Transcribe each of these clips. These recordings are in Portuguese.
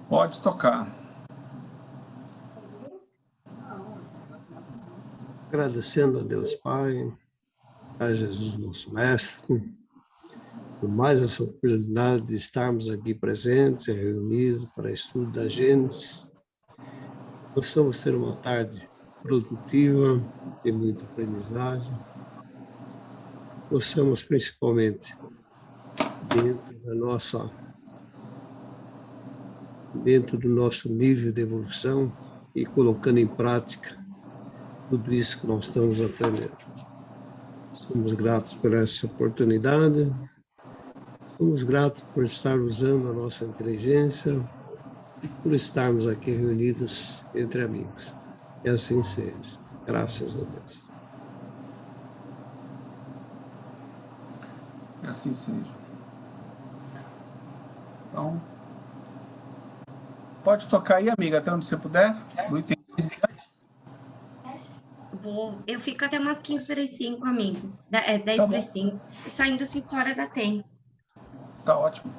Pode tocar. Agradecendo a Deus Pai, a Jesus nosso Mestre, por mais essa oportunidade de estarmos aqui presentes e reunidos para estudo da Gênesis. Possamos ter uma tarde produtiva, de muita aprendizagem. Possamos, principalmente, dentro do nosso nível de evolução e colocando em prática tudo isso que nós estamos aprendendo. Somos gratos por essa oportunidade, somos gratos por estar usando a nossa inteligência e por estarmos aqui reunidos entre amigos. Que assim seja. Graças a Deus. Que assim seja. Então, pode tocar aí, amiga, até onde você puder. No item 15 em diante. Eu fico até umas 15h45, amigo. 10h45. Saindo 5 horas da tempo. Tá ótimo.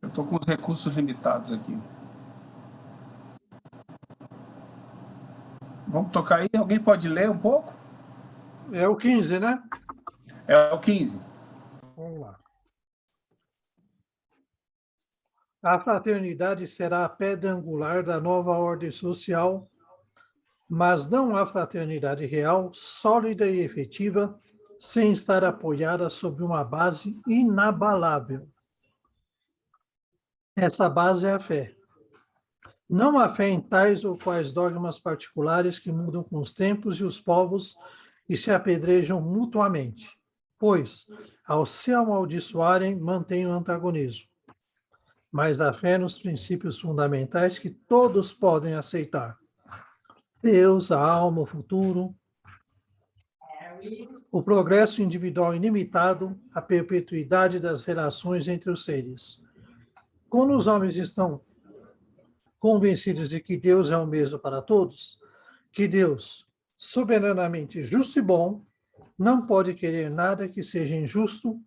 Eu tô com os recursos limitados aqui. Vamos tocar aí? Alguém pode ler um pouco? É o 15, né? É o 15. Vamos lá. A fraternidade será a pedra angular da nova ordem social, mas não a fraternidade real, sólida e efetiva, sem estar apoiada sobre uma base inabalável. Essa base é a fé. Não há fé em tais ou quais dogmas particulares que mudam com os tempos e os povos e se apedrejam mutuamente, pois, ao se amaldiçoarem, mantêm o antagonismo. Mas a fé nos princípios fundamentais que todos podem aceitar. Deus, a alma, o futuro, o progresso individual ilimitado, a perpetuidade das relações entre os seres. Quando os homens estão convencidos de que Deus é o mesmo para todos, que Deus, soberanamente justo e bom, não pode querer nada que seja injusto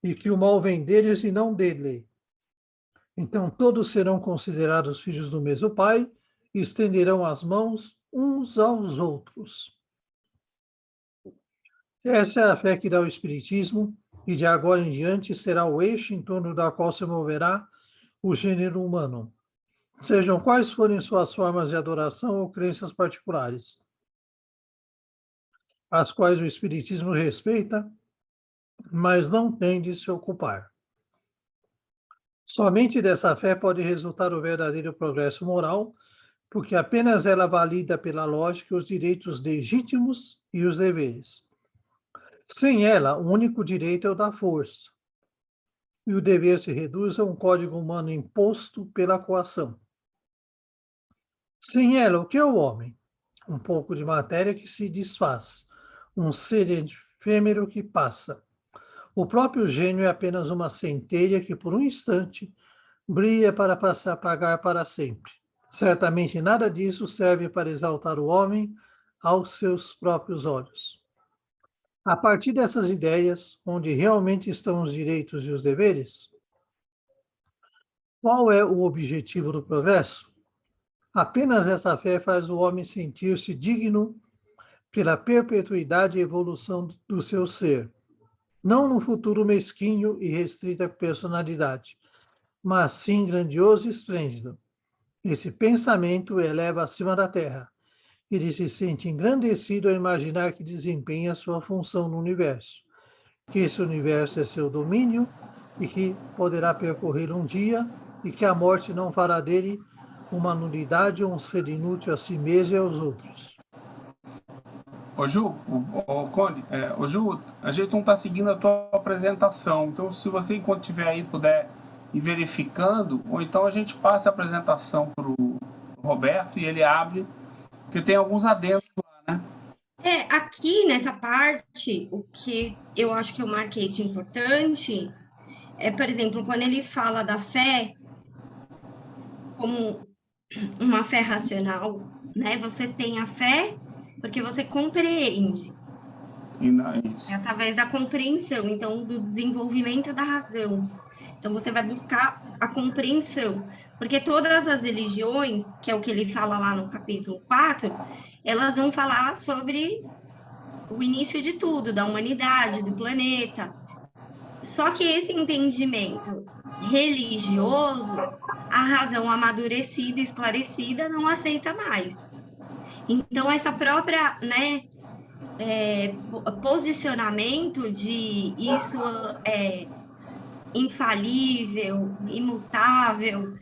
e que o mal vem deles e não dele. Então todos serão considerados filhos do mesmo Pai e estenderão as mãos uns aos outros. Essa é a fé que dá o Espiritismo e de agora em diante será o eixo em torno da qual se moverá o gênero humano. Sejam quais forem suas formas de adoração ou crenças particulares, as quais o Espiritismo respeita, mas não tem de se ocupar. Somente dessa fé pode resultar o verdadeiro progresso moral, porque apenas ela valida pela lógica os direitos legítimos e os deveres. Sem ela, o único direito é o da força, e o dever se reduz a um código humano imposto pela coação. Sem ela, o que é o homem? Um pouco de matéria que se desfaz, um ser efêmero que passa. O próprio gênio é apenas uma centelha que, por um instante, brilha para passar a apagar para sempre. Certamente nada disso serve para exaltar o homem aos seus próprios olhos. A partir dessas ideias, onde realmente estão os direitos e os deveres, qual é o objetivo do progresso? Apenas essa fé faz o homem sentir-se digno pela perpetuidade e evolução do seu ser, não no futuro mesquinho e restrita personalidade, mas sim grandioso e esplêndido. Esse pensamento o eleva acima da terra. Ele se sente engrandecido ao imaginar que desempenha sua função no universo, que esse universo é seu domínio e que poderá percorrer um dia e que a morte não fará dele uma nulidade ou um ser inútil a si mesmo e aos outros. Ô Ju, Conde, ô Ju, a gente não está seguindo a tua apresentação, então se você, enquanto estiver aí, puder ir verificando, ou então a gente passa a apresentação para o Roberto e ele abre, porque tem alguns adendos lá, né? Aqui nessa parte, o que eu acho que eu marquei de importante é, por exemplo, quando ele fala da fé como uma fé racional, né? Você tem a fé porque você compreende. E não é isso. É através da compreensão, então, do desenvolvimento da razão. Então, você vai buscar a compreensão, porque todas as religiões, que é o que ele fala lá no capítulo 4, elas vão falar sobre o início de tudo, da humanidade, do planeta. Só que esse entendimento religioso, a razão amadurecida, esclarecida, não aceita mais. Então, essa própria, né, posicionamento de isso é infalível, imutável,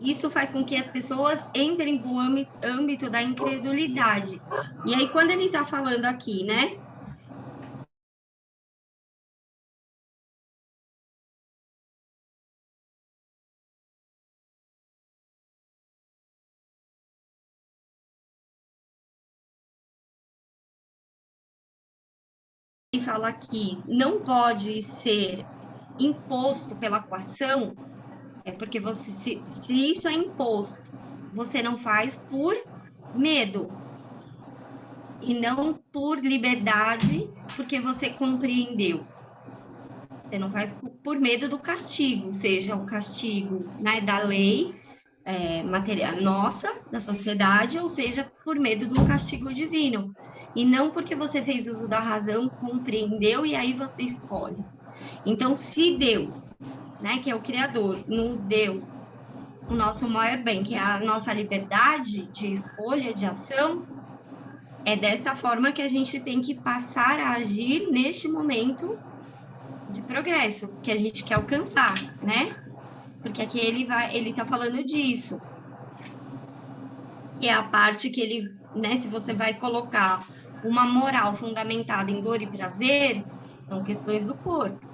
isso faz com que as pessoas entrem no âmbito da incredulidade. E aí, quando ele está falando aqui, né, ele fala que não pode ser imposto pela coação, é porque você, se isso é imposto, você não faz por medo e não por liberdade, porque você compreendeu. Você não faz por medo do castigo, seja o castigo, né, da lei material nossa, da sociedade, ou seja, por medo do castigo divino. E não porque você fez uso da razão, compreendeu e aí você escolhe. Então, se Deus, né, que é o Criador, nos deu o nosso maior bem, que é a nossa liberdade de escolha, de ação, é desta forma que a gente tem que passar a agir neste momento de progresso, que a gente quer alcançar, né? Porque aqui ele tá falando disso. Que é a parte que ele, né, se você vai colocar uma moral fundamentada em dor e prazer, são questões do corpo.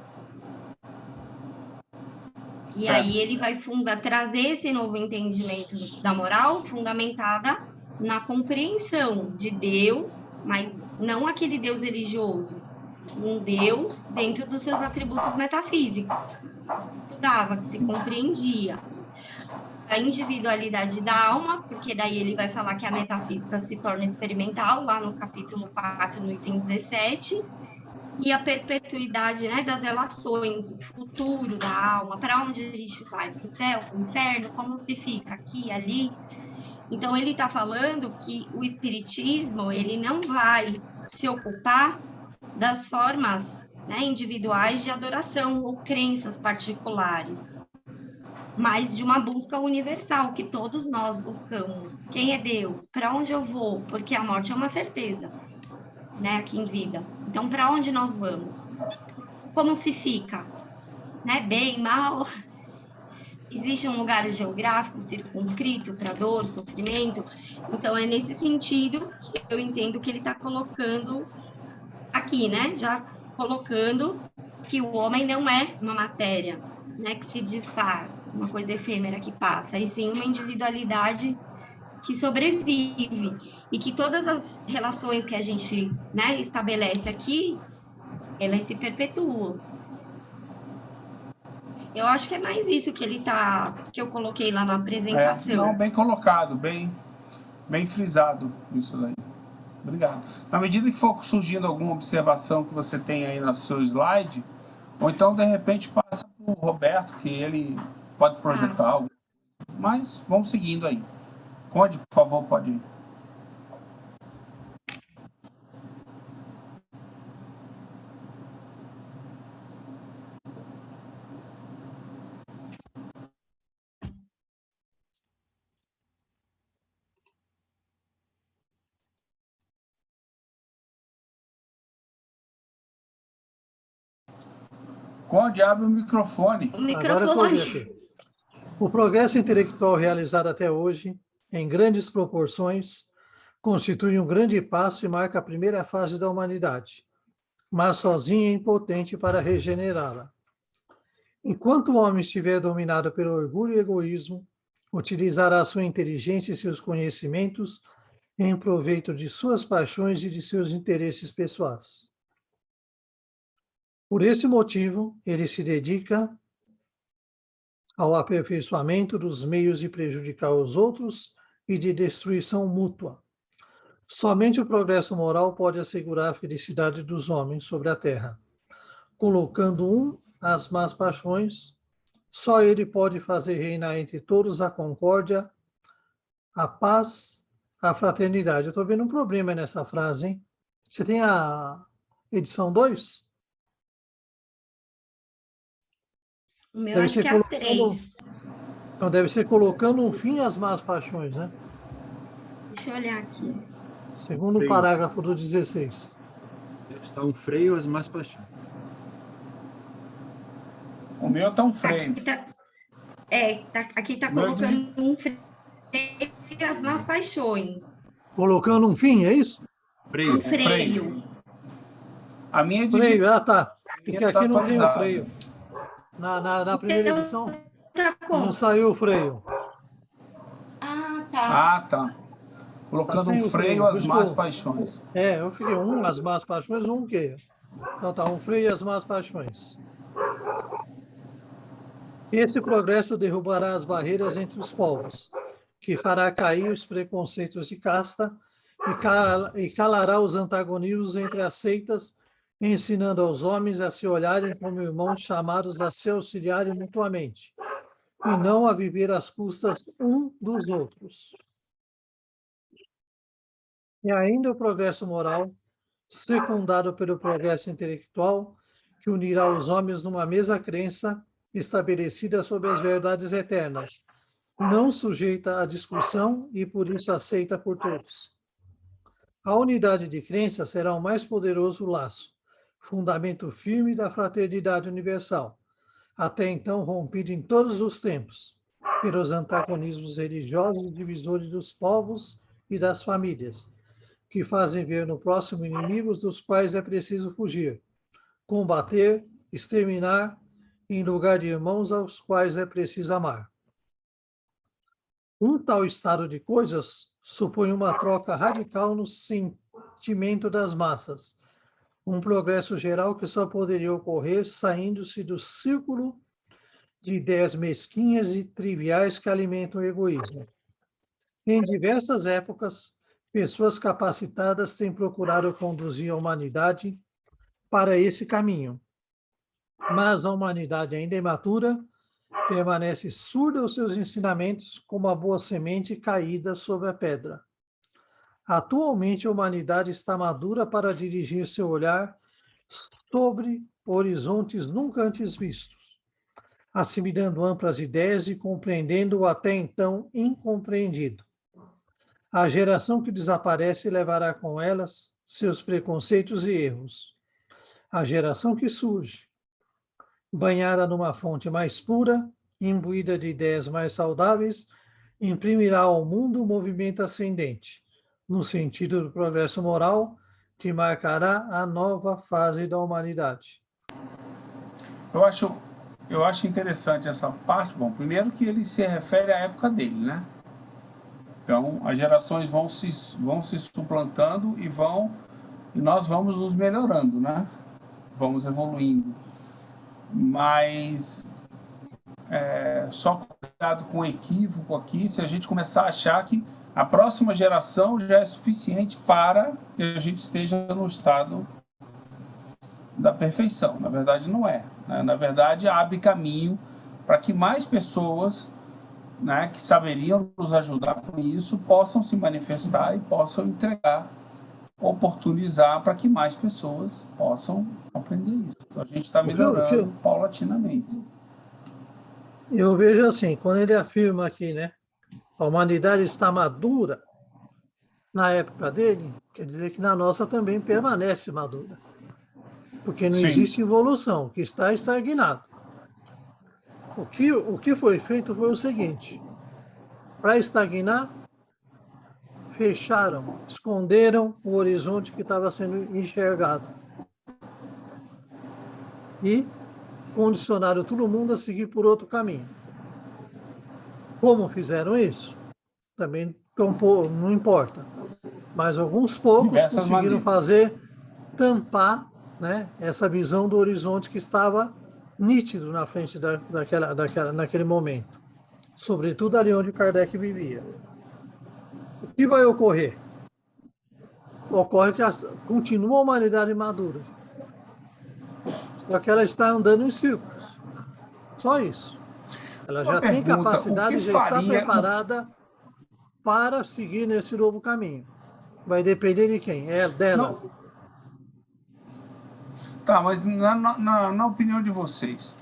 E Certo. aí ele vai trazer esse novo entendimento da moral fundamentada na compreensão de Deus, mas não aquele Deus religioso, um Deus dentro dos seus atributos metafísicos. Estudava, que se compreendia. A individualidade da alma, porque daí ele vai falar que a metafísica se torna experimental, lá no capítulo 4, no item 17, e a perpetuidade, né, das relações, o futuro da alma, para onde a gente vai, para o céu, para o inferno, como se fica aqui, ali. Então, ele está falando que o espiritismo, ele não vai se ocupar das formas, né, individuais de adoração ou crenças particulares, mas de uma busca universal, que todos nós buscamos. Quem é Deus? Para onde eu vou? Porque a morte é uma certeza, né, aqui em vida. Então, para onde nós vamos? Como se fica? Né? Bem, mal? Existe um lugar geográfico circunscrito para dor, sofrimento? Então, é nesse sentido que eu entendo que ele está colocando aqui, né? Já colocando que o homem não é uma matéria, né, que se desfaz, uma coisa efêmera que passa, e sim uma individualidade que sobrevive, e que todas as relações que a gente, né, estabelece aqui, elas se perpetuam. Eu acho que é mais isso que que eu coloquei lá na apresentação. Não, bem colocado, bem frisado isso daí. Obrigado. Na medida que for surgindo alguma observação que você tem aí no seu slide, ou então, de repente, passa para o Roberto, que ele pode projetar algo. Mas vamos seguindo aí. Conde, por favor, pode ir. Conde, abre o microfone. Agora eu vi aqui. O progresso intelectual realizado até hoje, em grandes proporções, constitui um grande passo e marca a primeira fase da humanidade, mas sozinho é impotente para regenerá-la. Enquanto o homem estiver dominado pelo orgulho e egoísmo, utilizará sua inteligência e seus conhecimentos em proveito de suas paixões e de seus interesses pessoais. Por esse motivo, ele se dedica ao aperfeiçoamento dos meios de prejudicar os outros e de destruição mútua. Somente o progresso moral pode assegurar a felicidade dos homens sobre a terra, colocando um as más paixões, só ele pode fazer reinar entre todos a concórdia, a paz, a fraternidade. Eu estou vendo um problema nessa frase, hein? Você tem a edição 2? O meu Deve acho ser que é a 3. Então, deve ser colocando um fim às más paixões, né? Deixa eu olhar aqui. Segundo o parágrafo do 16. Está um freio às más paixões. O meu tá um freio. Aqui tá Meu colocando um freio às más paixões. Colocando um fim, é isso? Freio. Um freio. A minha é Freio, tá. Porque tá aqui não tem o atualizado. freio. Na primeira Então, edição tá não como? saiu o freio. Ah, tá. Ah, tá. Colocando sem um o freio, freio por às isso más que eu- paixões. Eu fiquei as más paixões, um quê? Então tá, um freio e as más paixões. Esse progresso derrubará as barreiras entre os povos, que fará cair os preconceitos de casta e calará os antagonismos entre as seitas, ensinando aos homens a se olharem como irmãos chamados a se auxiliarem mutuamente, e não a viver às custas um dos outros. E ainda o progresso moral, secundado pelo progresso intelectual, que unirá os homens numa mesma crença estabelecida sobre as verdades eternas, não sujeita à discussão e por isso aceita por todos. A unidade de crença será o mais poderoso laço, fundamento firme da fraternidade universal, até então rompido em todos os tempos, pelos antagonismos religiosos e divisores dos povos e das famílias, que fazem ver no próximo inimigos dos quais é preciso fugir, combater, exterminar, em lugar de irmãos aos quais é preciso amar. Um tal estado de coisas supõe uma troca radical no sentimento das massas, um progresso geral que só poderia ocorrer saindo-se do círculo de ideias mesquinhas e triviais que alimentam o egoísmo. Em diversas épocas, pessoas capacitadas têm procurado conduzir a humanidade para esse caminho, mas a humanidade ainda imatura permanece surda aos seus ensinamentos como a boa semente caída sobre a pedra. Atualmente, a humanidade está madura para dirigir seu olhar sobre horizontes nunca antes vistos, assimilando amplas ideias e compreendendo o até então incompreendido. A geração que desaparece levará com elas seus preconceitos e erros. A geração que surge, banhada numa fonte mais pura, imbuída de ideias mais saudáveis, imprimirá ao mundo um movimento ascendente, no sentido do progresso moral, que marcará a nova fase da humanidade. Eu acho interessante essa parte. Bom, primeiro que ele se refere à época dele, né? Então, as gerações vão se suplantando e nós vamos nos melhorando, né? Vamos evoluindo. Mas só cuidado com o equívoco aqui, se a gente começar a achar que a próxima geração já é suficiente para que a gente esteja no estado da perfeição. Na verdade, não é. Né? Na verdade, abre caminho para que mais pessoas, né, que saberiam nos ajudar com isso, possam se manifestar e possam entregar, oportunizar para que mais pessoas possam aprender isso. Então, a gente está melhorando paulatinamente. Eu vejo assim, quando ele afirma aqui, né, a humanidade está madura na época dele, quer dizer que na nossa também permanece madura. Porque não existe evolução, o que está estagnado. O que foi feito foi o seguinte: para estagnar, fecharam, esconderam o horizonte que estava sendo enxergado. E condicionaram todo mundo a seguir por outro caminho. Como fizeram isso? Também não importa. Mas alguns poucos conseguiram tampar, né, essa visão do horizonte que estava nítido na frente naquele momento. Sobretudo ali onde Kardec vivia. O que vai ocorrer? Ocorre que continua a humanidade madura. Só que ela está andando em círculos. Só isso. Ela Uma já tem pergunta, o capacidade, que já está faria... preparada para seguir nesse novo caminho. Vai depender de quem? É dela. Não, tá, mas na opinião de vocês,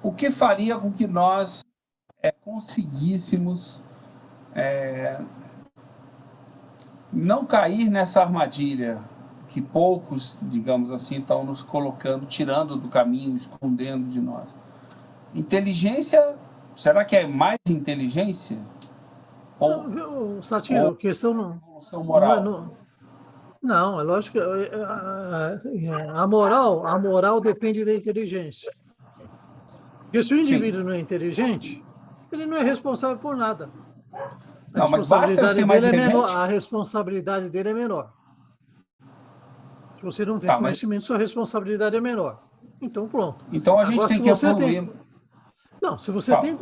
o que faria com que nós conseguíssemos não cair nessa armadilha que poucos, digamos assim, estão nos colocando, tirando do caminho, escondendo de nós? Inteligência, será que é mais inteligência? Ou, Não, Satiro, ou a questão evolução não é. moral? Não, é lógico que a moral depende da inteligência. Porque se o Sim. indivíduo não é inteligente, ele não é responsável por nada. A Não, mas basta eu responsabilidade ser mais dele é menor. inteligente? A responsabilidade dele é menor. Se você não tem Tá, mas conhecimento, sua responsabilidade é menor. Então, pronto. então a gente Agora, tem se que você evoluir. tem. Não, se você Fala. tem.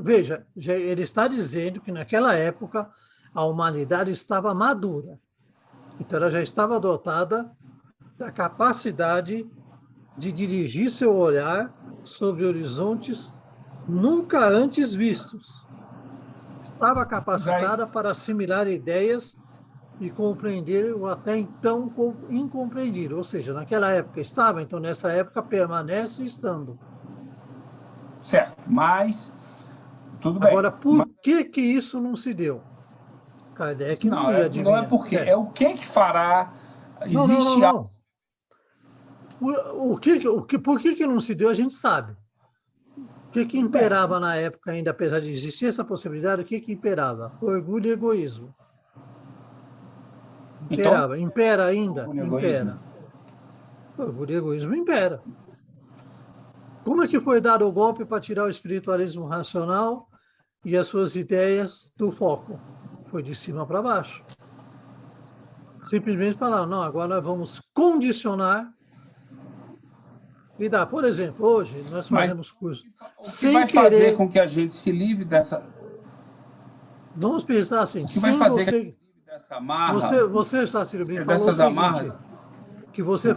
Veja, ele está dizendo que naquela época a humanidade estava madura. Então, ela já estava dotada da capacidade de dirigir seu olhar sobre horizontes nunca antes vistos. Estava Mas aí, capacitada para assimilar ideias e compreender o até então incompreendido. Ou seja, naquela época estava, então nessa época permanece estando. certo, mas tudo bem. Agora, por que isso não se deu? Mas, Kardec não, não ia não é adivinhar. porque, é o que fará. Existe algo. Não. Por que não se deu, a gente sabe. O que imperava na época ainda, apesar de existir essa possibilidade, o que imperava? Orgulho e egoísmo. Então, Imperava. Impera ainda? orgulho e Impera. egoísmo. Orgulho e egoísmo impera. Como é que foi dado o golpe para tirar o espiritualismo racional e as suas ideias do foco? Foi de cima para baixo. Simplesmente falaram, não, agora nós vamos condicionar e dar. Por exemplo, hoje nós Mas fazemos curso o que sem vai fazer querer. com que a gente se livre dessa. Vamos pensar assim, O que vai sem fazer que a gente você. se livre dessa amarra, Você Sacílio, me falou o dessas seguinte, amarras? que você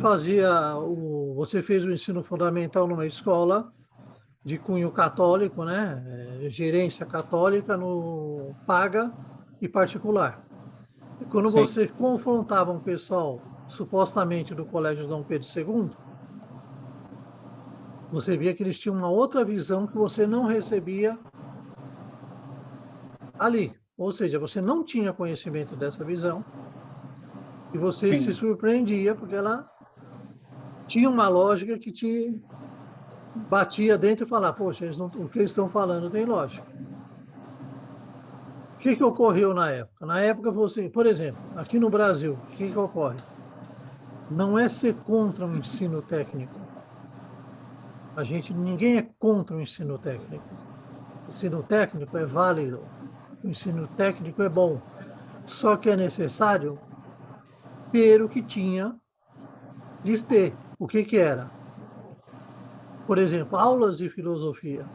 você fez o ensino fundamental numa escola de cunho católico, né? Gerência católica, no paga e particular. E quando Sim. você confrontava um pessoal supostamente do Colégio Dom Pedro II, você via que eles tinham uma outra visão que você não recebia ali. Ou seja, você não tinha conhecimento dessa visão e você Sim. se surpreendia porque ela tinha uma lógica que te batia dentro e falava, poxa, o que eles estão falando tem lógica. O que ocorreu na época? Na época, você, por exemplo, aqui no Brasil, o que ocorre? Não é ser contra o ensino técnico. Ninguém é contra o ensino técnico. O ensino técnico é válido, o ensino técnico é bom. Só que é necessário ter o que tinha de ter. O que era? Por exemplo, aulas de filosofia.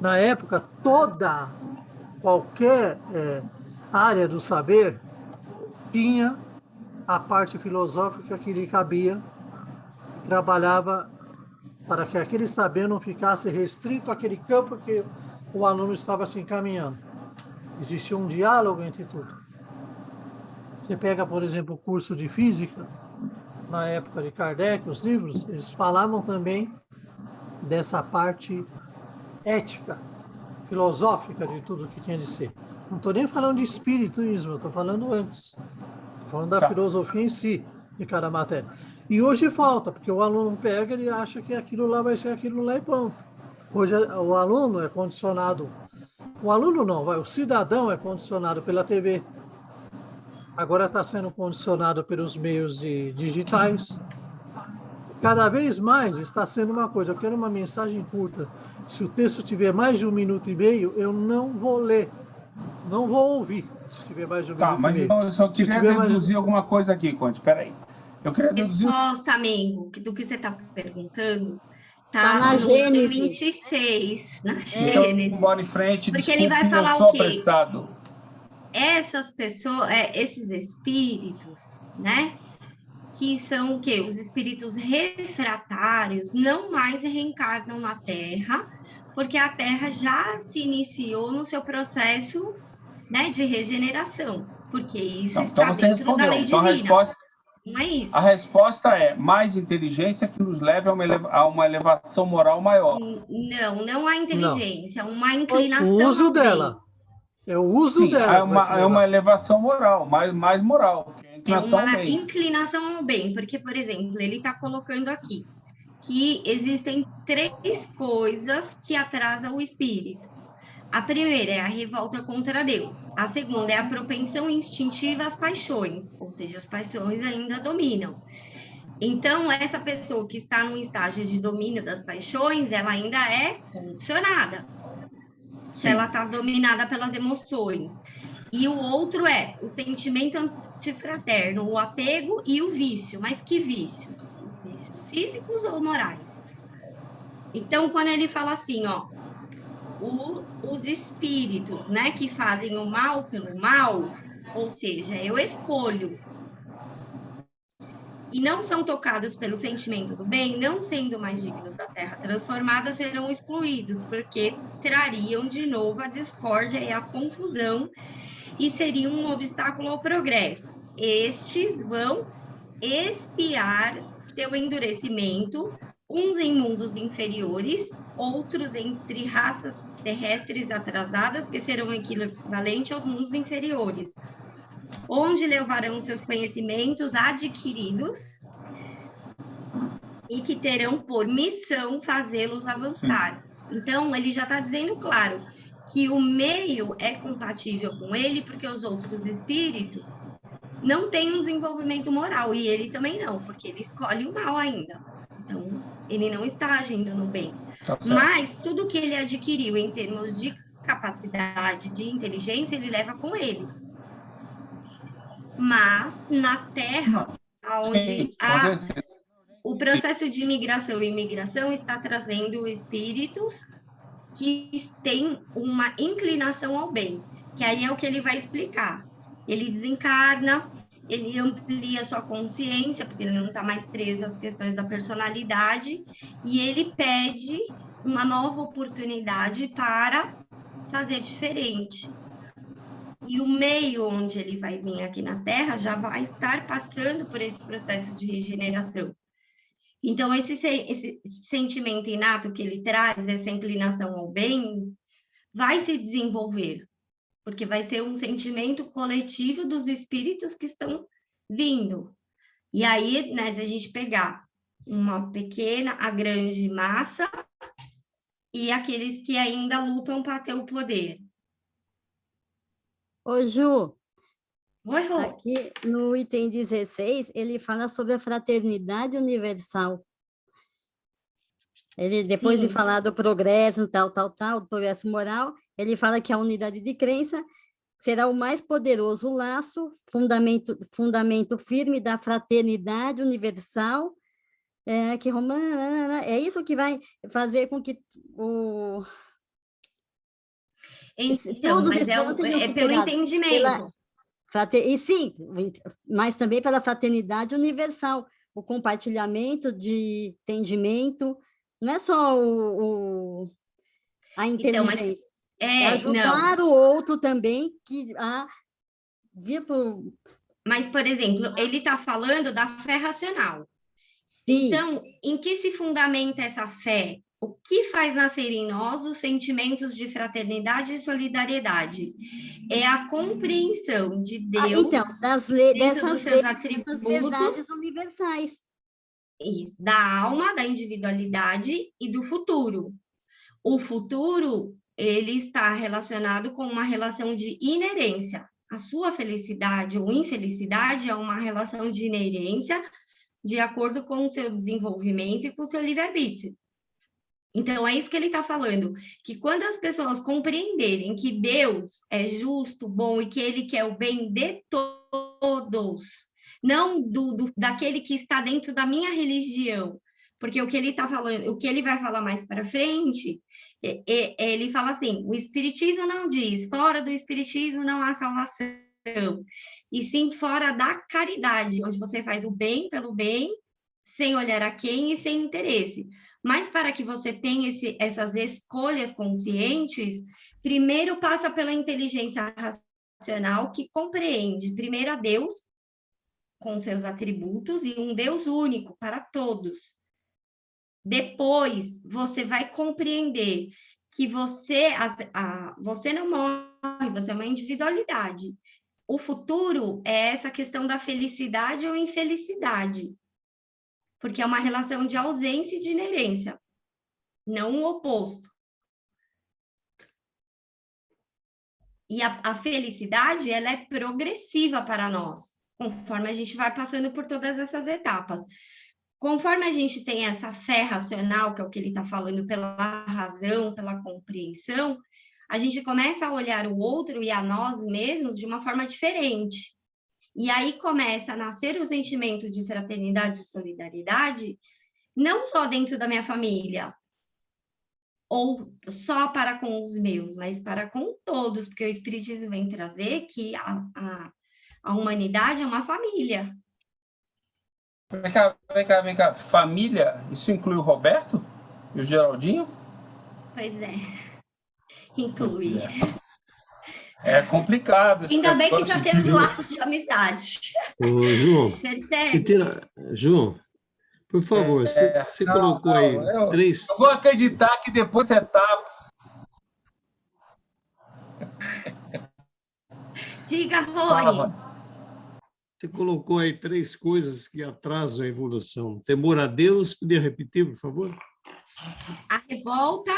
Na época, qualquer área do saber tinha a parte filosófica que lhe cabia, trabalhava para que aquele saber não ficasse restrito àquele campo que o aluno estava se encaminhando. Existia um diálogo entre tudo. Você pega, por exemplo, o curso de física, na época de Kardec, os livros, eles falavam também dessa parte ética, filosófica de tudo que tinha de ser. Não estou nem falando de espiritismo, estou falando antes. Estou falando da filosofia em si, de cada matéria. E hoje falta, porque o aluno pega e acha que aquilo lá vai ser aquilo lá e pronto. Hoje o aluno é condicionado. O aluno não, o cidadão é condicionado pela TV. Agora está sendo condicionado pelos meios digitais. Cada vez mais está sendo uma coisa. Eu quero uma mensagem curta. Se o texto tiver mais de 1 minuto e meio, eu não vou ler. Não vou ouvir. Se tiver mais de 1 minuto mas e meio. então eu só queria deduzir alguma coisa aqui, Conte. Peraí. Eu queria deduzir. Resposta, amigo, do que você está perguntando, Tá tá na no Gênesis. 26, na Então, Gênesis. bora em frente. Porque Desculpe, ele vai falar eu o sou quê? apressado. Essas pessoas, esses espíritos, né? Que são o quê? Os espíritos refratários não mais reencarnam na Terra, porque a Terra já se iniciou no seu processo, né, de regeneração, porque isso Não, está então você dentro da respondeu. lei Então divina. Não é isso. a resposta é mais inteligência que nos leve a uma elevação moral maior. Não há inteligência, uma O inclinação uso ao bem. dela. É o uso Sim, dela que vai te é uma levar. elevação moral, mais moral, que é a É inclinação ao uma bem. inclinação ao bem, porque, por exemplo, ele está colocando aqui que existem 3 coisas que atrasam o espírito. A primeira é a revolta contra Deus. A segunda é a propensão instintiva às paixões, ou seja, as paixões ainda dominam. Então, essa pessoa que está num estágio de domínio das paixões, ela ainda é condicionada. Se Sim. ela está dominada pelas emoções. E o outro é o sentimento antifraterno, o apego e o vício. Mas que vício? Os vícios físicos ou morais? Então, quando ele fala assim, ó, os espíritos, né, que fazem o mal pelo mal, ou seja, eu escolho, e não são tocados pelo sentimento do bem, não sendo mais dignos da terra transformada, serão excluídos, porque trariam de novo a discórdia e a confusão e seriam um obstáculo ao progresso. Estes vão expiar seu endurecimento, uns em mundos inferiores, outros entre raças terrestres atrasadas, que serão equivalentes aos mundos inferiores, onde levarão seus conhecimentos adquiridos e que terão por missão fazê-los avançar. Então, ele já está dizendo, claro, que o meio é compatível com ele, porque os outros espíritos não têm um desenvolvimento moral, e ele também não, porque ele escolhe o mal ainda. Então, ele não está agindo no bem. Tá certo. Mas tudo que ele adquiriu em termos de capacidade, de inteligência, ele leva com ele. Mas, na Terra, onde Sim, com certeza. o processo de migração e imigração está trazendo espíritos que têm uma inclinação ao bem, que aí é o que ele vai explicar. Ele desencarna, ele amplia sua consciência, porque ele não está mais preso às questões da personalidade, e ele pede uma nova oportunidade para fazer diferente. E o meio onde ele vai vir aqui na Terra já vai estar passando por esse processo de regeneração. Então, esse sentimento inato que ele traz, essa inclinação ao bem, vai se desenvolver, porque vai ser um sentimento coletivo dos espíritos que estão vindo. E aí, né, se a gente pegar uma pequena, a grande massa, e aqueles que ainda lutam para ter o poder. Ô, Ju, Oi, Rô. aqui no item 16, ele fala sobre a fraternidade universal. Ele, depois de Sim. falar do progresso, do progresso moral, ele fala que a unidade de crença será o mais poderoso laço, fundamento firme da fraternidade universal, é isso que vai fazer com que Então, todos mas esses valores sejam é pelo superados entendimento. E sim, mas também pela fraternidade universal, o compartilhamento de entendimento, não é só a inteligência, ajudar o outro também a vir para. Mas, por exemplo, ele está falando da fé racional. Sim. Então, em que se fundamenta essa fé? O que faz nascer em nós os sentimentos de fraternidade e solidariedade? É a compreensão de Deus dentro dos seus atributos, verdades universais. Da alma, da individualidade e do futuro. O futuro, ele está relacionado com uma relação de inerência. A sua felicidade ou infelicidade é uma relação de inerência de acordo com o seu desenvolvimento e com o seu livre-arbítrio. Então, é isso que ele está falando, que quando as pessoas compreenderem que Deus é justo, bom e que ele quer o bem de todos, não daquele que está dentro da minha religião, porque o que ele está falando, o que ele vai falar mais para frente, ele fala assim, o Espiritismo não diz, fora do Espiritismo não há salvação, e sim fora da caridade, onde você faz o bem pelo bem, sem olhar a quem e sem interesse. Mas para que você tenha essas escolhas conscientes, primeiro passa pela inteligência racional, que compreende primeiro a Deus, com seus atributos, e um Deus único para todos. Depois, você vai compreender que você não morre, você é uma individualidade. O futuro é essa questão da felicidade ou infelicidade, porque é uma relação de ausência e de inerência, não o oposto. E a felicidade, ela é progressiva para nós, conforme a gente vai passando por todas essas etapas. Conforme a gente tem essa fé racional, que é o que ele está falando, pela razão, pela compreensão, a gente começa a olhar o outro e a nós mesmos de uma forma diferente. E aí começa a nascer o sentimento de fraternidade e solidariedade, não só dentro da minha família, ou só para com os meus, mas para com todos, porque o Espiritismo vem trazer que a humanidade é uma família. Vem cá. Família, isso inclui o Roberto e o Geraldinho? Pois é, inclui. É complicado. Ainda bem que já temos laços de amizade. Ô, João, Percebe? João, por favor, você colocou aí três... Eu vou acreditar que depois dessa etapa... Diga, Fala, Rony. Rony. Você colocou aí três coisas que atrasam a evolução. Temor a Deus, podia repetir, por favor? A revolta,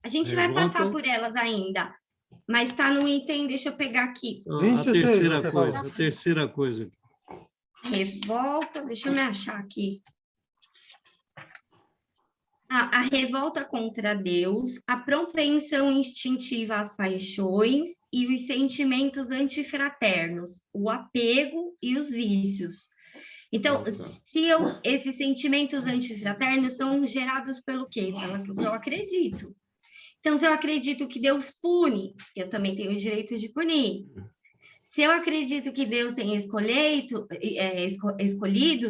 a gente vai passar por elas ainda, mas está no item, deixa eu pegar aqui. A terceira coisa. Revolta, deixa eu me achar aqui. A revolta contra Deus, a propensão instintiva às paixões e os sentimentos antifraternos, o apego e os vícios. Então, esses sentimentos antifraternos são gerados pelo quê? Pelo que eu acredito. Então, se eu acredito que Deus pune, eu também tenho o direito de punir. Se eu acredito que Deus tem escolhidos,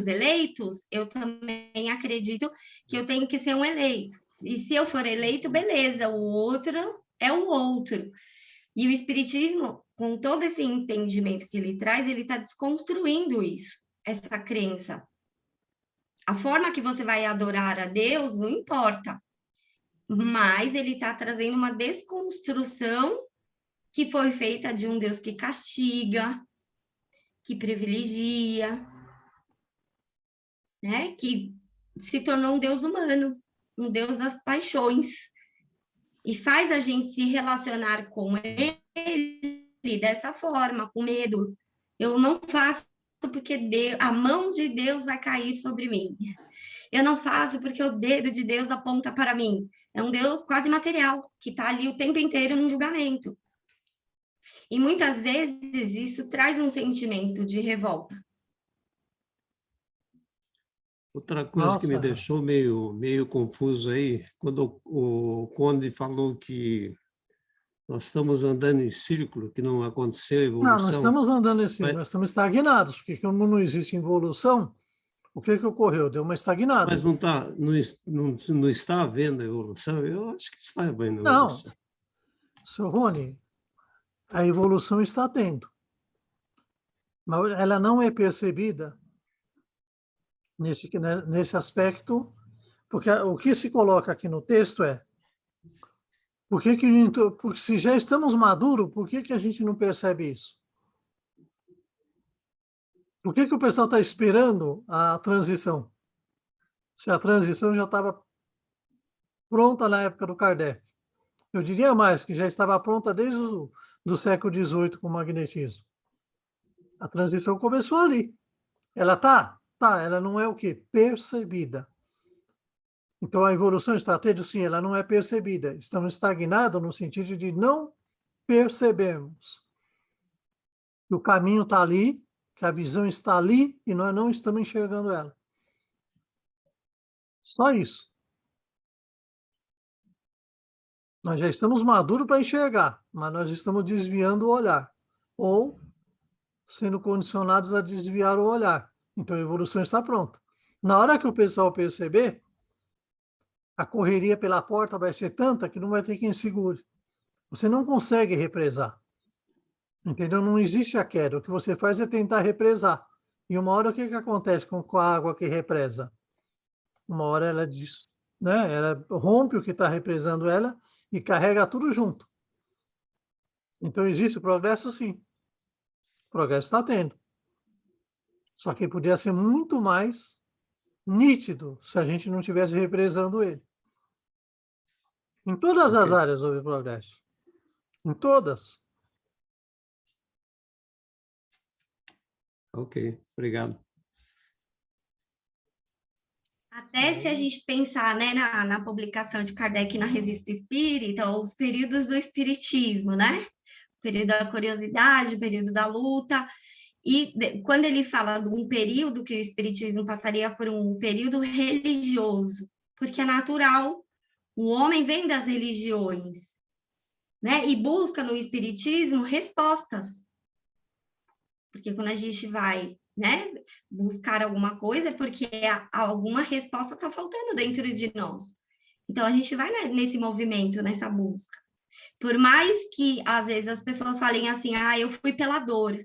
eleitos, eu também acredito que eu tenho que ser um eleito. E se eu for eleito, beleza, o outro é o outro. E o Espiritismo, com todo esse entendimento que ele traz, ele está desconstruindo isso, essa crença. A forma que você vai adorar a Deus não importa, mas ele está trazendo uma desconstrução que foi feita de um Deus que castiga, que privilegia, né? Que se tornou um Deus humano, um Deus das paixões, e faz a gente se relacionar com ele dessa forma, com medo. Eu não faço porque a mão de Deus vai cair sobre mim. Eu não faço porque o dedo de Deus aponta para mim. É um Deus quase material, que está ali o tempo inteiro no julgamento. E muitas vezes isso traz um sentimento de revolta. Outra coisa que me deixou meio confuso aí, quando o Conde falou que nós estamos andando em círculo, que não aconteceu evolução. Não estamos andando em círculo, nós estamos estagnados, porque como não existe evolução, o que ocorreu? Deu uma estagnada. Mas não está havendo evolução? Eu acho que está havendo evolução. Não, senhor Rony, a evolução está tendo, mas ela não é percebida nesse aspecto, porque o que se coloca aqui no texto é porque se já estamos maduros, por que a gente não percebe isso? Por que o pessoal está esperando a transição? Se a transição já estava pronta na época do Kardec. Eu diria mais, que já estava pronta desde do século XVIII com o magnetismo. A transição começou ali. Ela está? Tá, ela não é o quê? Percebida. Então, a evolução está tendo, sim, ela não é percebida. Estamos estagnados no sentido de não percebermos. O caminho está ali, que a visão está ali e nós não estamos enxergando ela. Só isso. Nós já estamos maduros para enxergar, mas nós estamos desviando o olhar. Ou sendo condicionados a desviar o olhar. Então, a evolução está pronta. Na hora que o pessoal perceber, a correria pela porta vai ser tanta que não vai ter quem segure. Você não consegue represar. Entendeu? Não existe a queda. O que você faz é tentar represar. E uma hora o que acontece com a água que represa? Uma hora ela diz, né? Ela rompe o que está represando ela e carrega tudo junto. Então existe o progresso, sim. O progresso está tendo. Só que podia ser muito mais nítido se a gente não estivesse represando ele. Em todas as Ok. áreas houve progresso. Em todas. Ok, obrigado. Até se a gente pensar, né, na publicação de Kardec na Revista Espírita, os períodos do espiritismo, né? O período da curiosidade, o período da luta, e quando ele fala de um período que o espiritismo passaria por um período religioso, porque é natural, o homem vem das religiões, né? E busca no espiritismo respostas. Porque quando a gente vai, né, buscar alguma coisa, é porque alguma resposta está faltando dentro de nós. Então, a gente vai nesse movimento, nessa busca. Por mais que, às vezes, as pessoas falem assim, eu fui pela dor.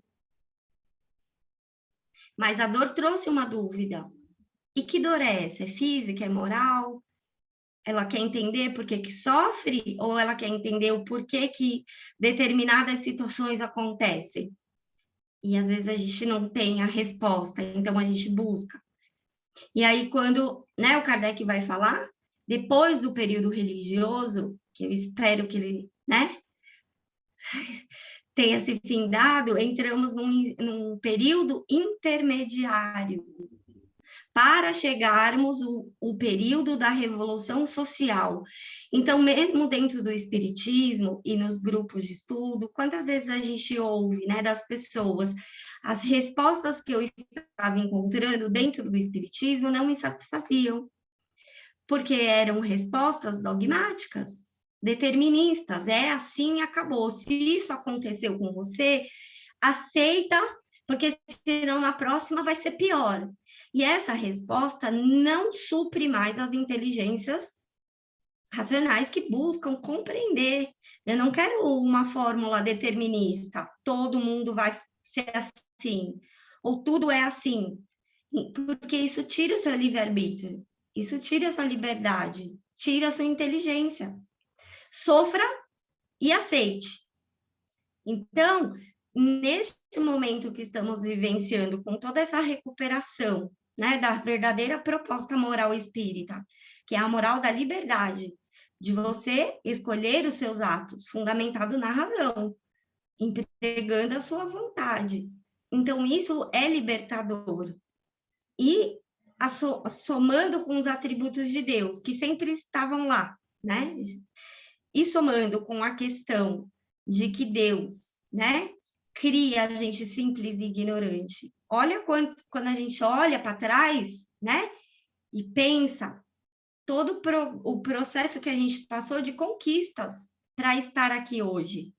Mas a dor trouxe uma dúvida. E que dor é essa? É física? É moral? Ela quer entender por que que sofre? Ou ela quer entender o porquê que determinadas situações acontecem? E às vezes a gente não tem a resposta, então a gente busca. E aí, quando, né, o Kardec vai falar, depois do período religioso, que eu espero que ele, né, tenha se findado, entramos num período intermediário, para chegarmos o período da Revolução Social. Então, mesmo dentro do Espiritismo e nos grupos de estudo, quantas vezes a gente ouve, né, das pessoas, as respostas que eu estava encontrando dentro do Espiritismo não me satisfaziam, porque eram respostas dogmáticas, deterministas, é assim e acabou. Se isso aconteceu com você, aceita, porque senão na próxima vai ser pior. E essa resposta não supre mais as inteligências racionais que buscam compreender. Eu não quero uma fórmula determinista, todo mundo vai ser assim, ou tudo é assim, porque isso tira o seu livre-arbítrio, isso tira a sua liberdade, tira a sua inteligência. Sofra e aceite. Então, neste momento que estamos vivenciando, com toda essa recuperação, né, da verdadeira proposta moral espírita, que é a moral da liberdade, de você escolher os seus atos, fundamentado na razão, empregando a sua vontade. Então, isso é libertador. E somando com os atributos de Deus, que sempre estavam lá, né? E somando com a questão de que Deus, né, cria a gente simples e ignorante. Olha quando a gente olha para trás, né, e pensa todo o processo que a gente passou de conquistas para estar aqui hoje.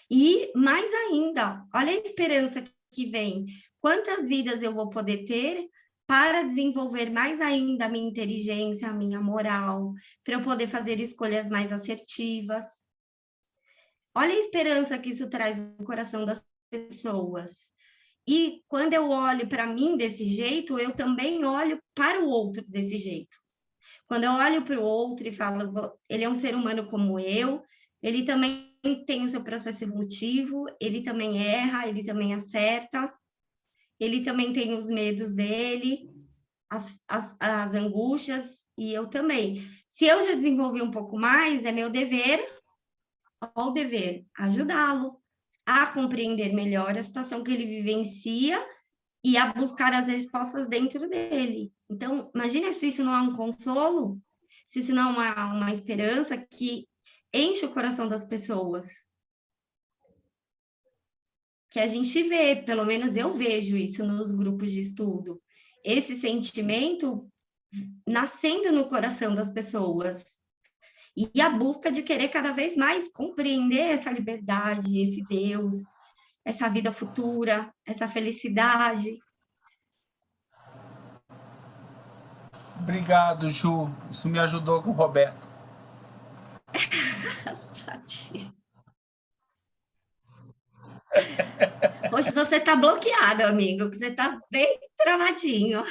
E mais ainda, olha a esperança que vem. Quantas vidas eu vou poder ter para desenvolver mais ainda a minha inteligência, a minha moral, para eu poder fazer escolhas mais assertivas. Olha a esperança que isso traz no coração das pessoas. E quando eu olho para mim desse jeito, eu também olho para o outro desse jeito. Quando eu olho para o outro e falo, ele é um ser humano como eu, ele também tem o seu processo evolutivo, ele também erra, ele também acerta, ele também tem os medos dele, as angústias, e eu também. Se eu já desenvolvi um pouco mais, é meu dever, o dever, ajudá-lo a compreender melhor a situação que ele vivencia e a buscar as respostas dentro dele. Então, imagina se isso não é um consolo, se isso não é uma esperança que enche o coração das pessoas. Que a gente vê, pelo menos eu vejo isso nos grupos de estudo, esse sentimento nascendo no coração das pessoas. E a busca de querer cada vez mais compreender essa liberdade, esse Deus, essa vida futura, essa felicidade. Obrigado, Ju. Isso me ajudou com o Roberto. Hoje você está bloqueado, amigo, que você está bem travadinho.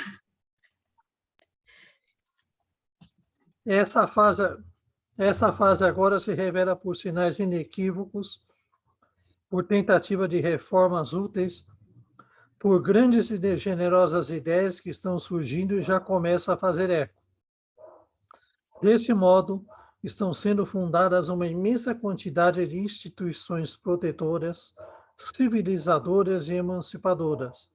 Essa fase agora se revela por sinais inequívocos, por tentativa de reformas úteis, por grandes e generosas ideias que estão surgindo e já começam a fazer eco. Desse modo, estão sendo fundadas uma imensa quantidade de instituições protetoras, civilizadoras e emancipadoras,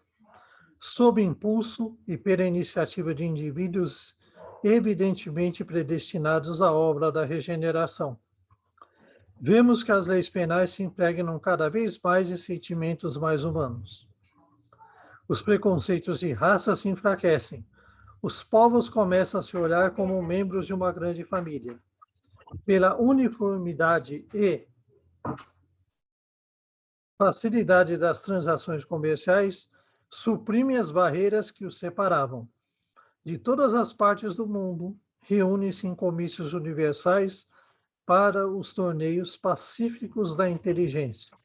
sob impulso e pela iniciativa de indivíduos evidentemente predestinados à obra da regeneração. Vemos que as leis penais se impregnam cada vez mais de sentimentos mais humanos. Os preconceitos de raça se enfraquecem. Os povos começam a se olhar como membros de uma grande família. Pela uniformidade e facilidade das transações comerciais, suprimem as barreiras que os separavam. De todas as partes do mundo, reúnem-se em comícios universais para os torneios pacíficos da inteligência.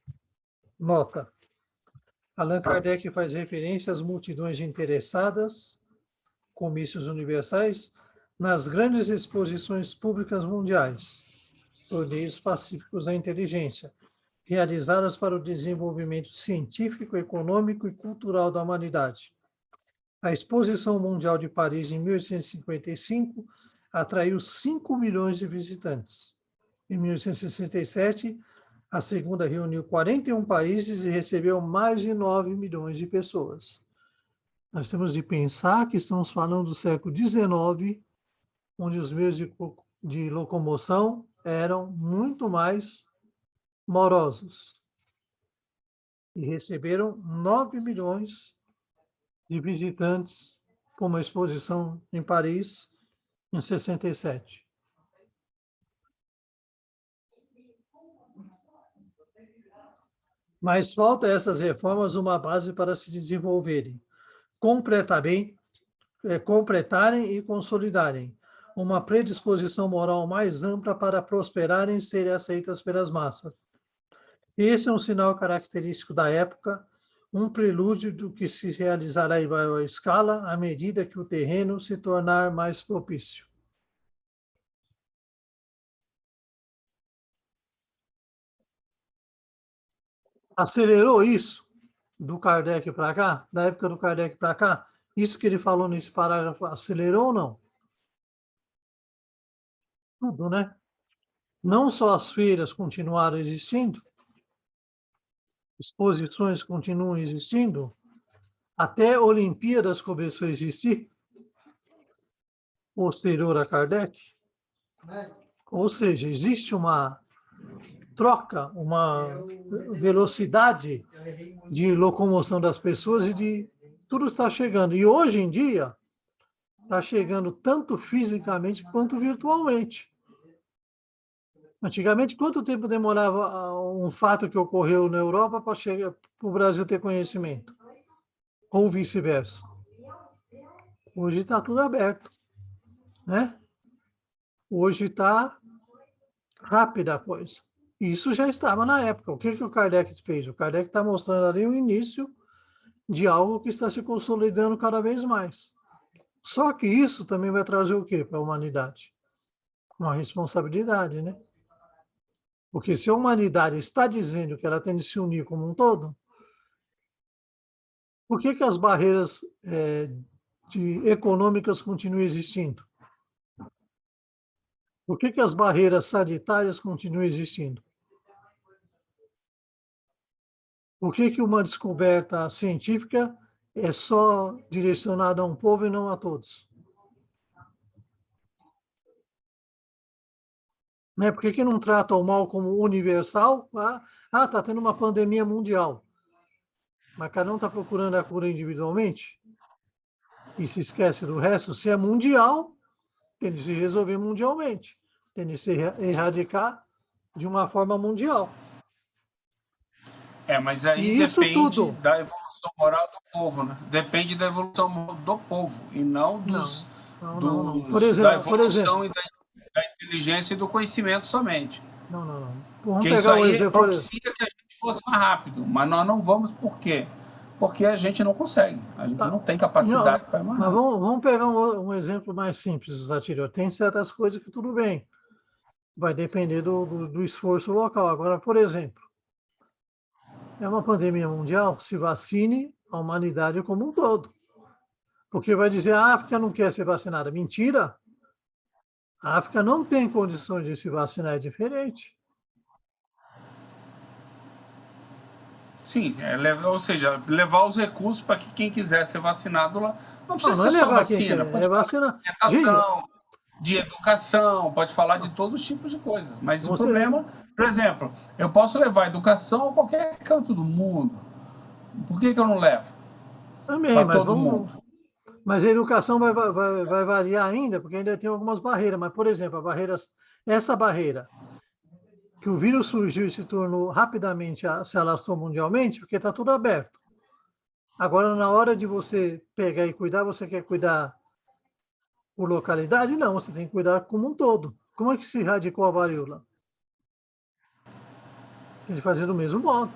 Nota: Allan Kardec faz referência às multidões de interessadas, comícios universais, nas grandes exposições públicas mundiais, torneios pacíficos da inteligência, realizadas para o desenvolvimento científico, econômico e cultural da humanidade. A Exposição Mundial de Paris, em 1855, atraiu 5 milhões de visitantes. Em 1867, a segunda reuniu 41 países e recebeu mais de 9 milhões de pessoas. Nós temos de pensar que estamos falando do século XIX, onde os meios de locomoção eram muito mais morosos. E receberam 9 milhões de visitantes com uma exposição em Paris, em 67. Mas falta a essas reformas uma base para se desenvolverem, completarem e consolidarem uma predisposição moral mais ampla para prosperarem e serem aceitas pelas massas. Esse é um sinal característico da época, um prelúdio do que se realizará em maior escala à medida que o terreno se tornar mais propício. Acelerou isso do Kardec para cá, da época do Kardec para cá? Isso que ele falou nesse parágrafo, acelerou ou não? Tudo, né? Não só as feiras continuaram existindo, exposições continuam existindo, até Olimpíadas começou a existir, posterior a Kardec. Ou seja, existe uma troca, uma velocidade de locomoção das pessoas e de tudo está chegando. E hoje em dia está chegando tanto fisicamente quanto virtualmente. Antigamente, quanto tempo demorava um fato que ocorreu na Europa para chegar para o Brasil ter conhecimento? Ou vice-versa. Hoje está tudo aberto, né? Hoje está rápida a coisa. Isso já estava na época. O que o Kardec fez? O Kardec está mostrando ali o início de algo que está se consolidando cada vez mais. Só que isso também vai trazer o quê para a humanidade? Uma responsabilidade, né? Porque se a humanidade está dizendo que ela tem de se unir como um todo, por que as barreiras econômicas continuam existindo? Por que as barreiras sanitárias continuam existindo? Por que uma descoberta científica é só direcionada a um povo e não a todos? Né? Por que não trata o mal como universal? Está tendo uma pandemia mundial. Mas cada um está procurando a cura individualmente e se esquece do resto. Se é mundial, tem de se resolver mundialmente. Tem de se erradicar de uma forma mundial. Mas aí depende da evolução moral do povo, né? Depende da evolução do povo e não Não. Por Da exemplo, evolução e da inteligência e do conhecimento somente. não. Vamos Porque isso pegar um aí exemplo, propicia que a gente fosse mais rápido, mas nós não vamos por quê? Porque a gente não consegue, a gente tá, não tem não, capacidade para ir mais mas rápido. vamos pegar um exemplo mais simples, Zatírio. Tem certas coisas que tudo bem, vai depender do esforço local. Agora, por exemplo, é uma pandemia mundial, se vacine a humanidade como um todo. Porque vai dizer, a África não quer ser vacinada. Mentira! A África não tem condições de se vacinar, é diferente. Sim, ou seja, levar os recursos para que quem quiser ser vacinado lá, não Não, precisa não é ser só levar quem vacina, quer, pode é falar de vacinar. Gente, alimentação, de educação, pode falar de todos os tipos de coisas. Mas o você, problema, por exemplo, eu posso levar educação a qualquer canto do mundo. Por que eu não levo também, para mas todo vamos. mundo? Mas a educação vai variar ainda, porque ainda tem algumas barreiras. Mas, por exemplo, essa barreira, que o vírus surgiu e se tornou rapidamente, se alastrou mundialmente, porque está tudo aberto. Agora, na hora de você pegar e cuidar, você quer cuidar por localidade? Não, você tem que cuidar como um todo. Como é que se erradicou a varíola? Tem que fazer do mesmo modo.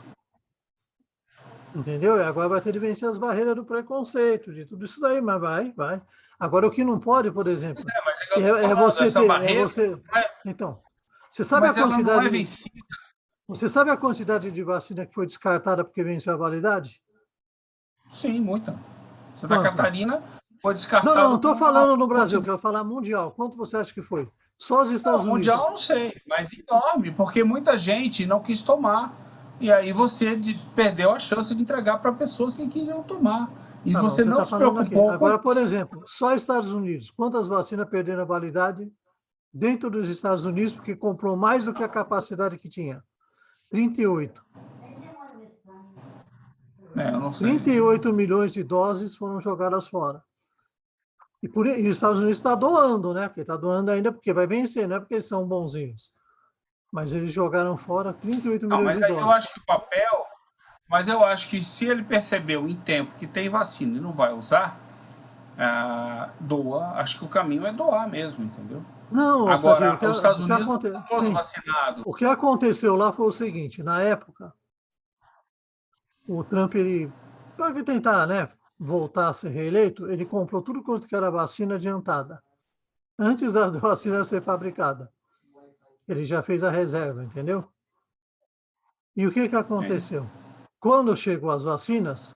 Entendeu? E agora vai ter de vencer as barreiras do preconceito, de tudo isso daí, mas vai. Agora, o que não pode, por exemplo, Mas é que eu estou é falando, você essa ter, é barreira, você. Então, você sabe a mas ela não é quantidade, vencida. você sabe a quantidade de vacina que foi descartada porque venceu a validade? Sim, muita. Santa Quanto? Catarina foi Não descartado estou por uma falando no Brasil, quantidade. quero falar mundial. Quanto você acha que foi? Só os Estados Não, mundial Unidos. eu não sei, mas enorme, porque muita gente não quis tomar. E aí você perdeu a chance de entregar para pessoas que queriam tomar. E Tá bom, você você não está se falando aqui. preocupou com Agora, por isso. exemplo, só Estados Unidos. Quantas vacinas perderam a validade dentro dos Estados Unidos porque comprou mais do que a capacidade que tinha? 38. Eu não sei. 38 milhões de doses foram jogadas fora. E os Estados Unidos está doando, né? Porque está doando ainda porque vai vencer, não é porque eles são bonzinhos. Mas eles jogaram fora 38 Não, milhões mas de aí eu doses. acho que o papel. Mas eu acho que se ele percebeu em tempo que tem vacina e não vai usar, doa. Acho que o caminho é doar mesmo, entendeu? Não, Satiro, Agora, os Estados o que Unidos não aconteceu? estão todos Sim, vacinados. o que aconteceu lá foi o seguinte: na época, o Trump, ele, para tentar, né, voltar a ser reeleito, ele comprou tudo quanto que era vacina adiantada, antes da vacina ser fabricada. Ele já fez a reserva, entendeu? E o que Entende? aconteceu? Quando chegou as vacinas,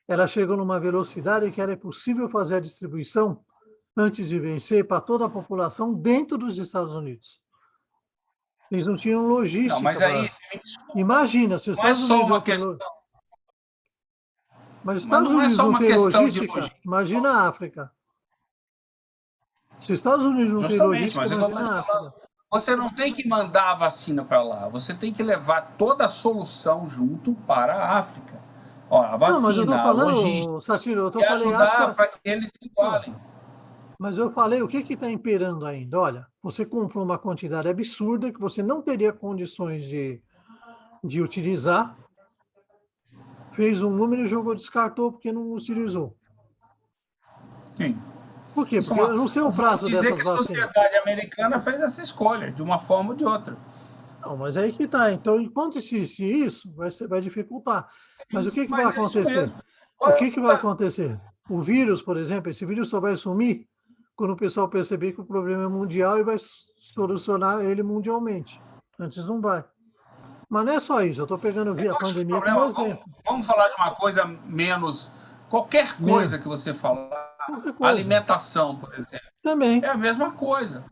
ela chegou numa velocidade que era possível fazer a distribuição antes de vencer para toda a população dentro dos Estados Unidos. Eles não tinham Não, logística mas aí, para. Imagina, se os não é Estados só Unidos uma não têm. questão. Mas os Mas Estados não é Unidos só não uma têm questão de logística, logística. imagina a África. Se os Estados Unidos não têm Justamente, logística, mas é o que eu estou imagina te a falando. África. Você não tem que mandar a vacina para lá, você tem que levar toda a solução junto para a África. Ó, a Não, mas eu estou vacina, a logística, falando, Satiro, e falei ajudar África. para que eles se Não, igualem. mas eu falei o que está imperando ainda. Olha, você comprou uma quantidade absurda que você não teria condições de utilizar, fez um número e jogou, descartou porque não utilizou. Sim. Por quê? Isso é Porque eu não sei o vamos prazo dizer dessas que a vacinas. sociedade americana fez essa escolha, de uma forma ou de outra. Não, mas aí que está. Então, enquanto existe isso, vai dificultar. Mas o que vai Mas é isso acontecer? mesmo. O que vai acontecer? O vírus, por exemplo, esse vírus só vai sumir quando o pessoal perceber que o problema é mundial e vai solucionar ele mundialmente. Antes não vai. Mas não é só isso. Eu estou pegando a Eu acho que o pandemia como problema, vamos, exemplo. vamos falar de uma coisa menos. Qualquer coisa que você falar, Qualquer coisa. alimentação, por exemplo, é Também. a mesma coisa.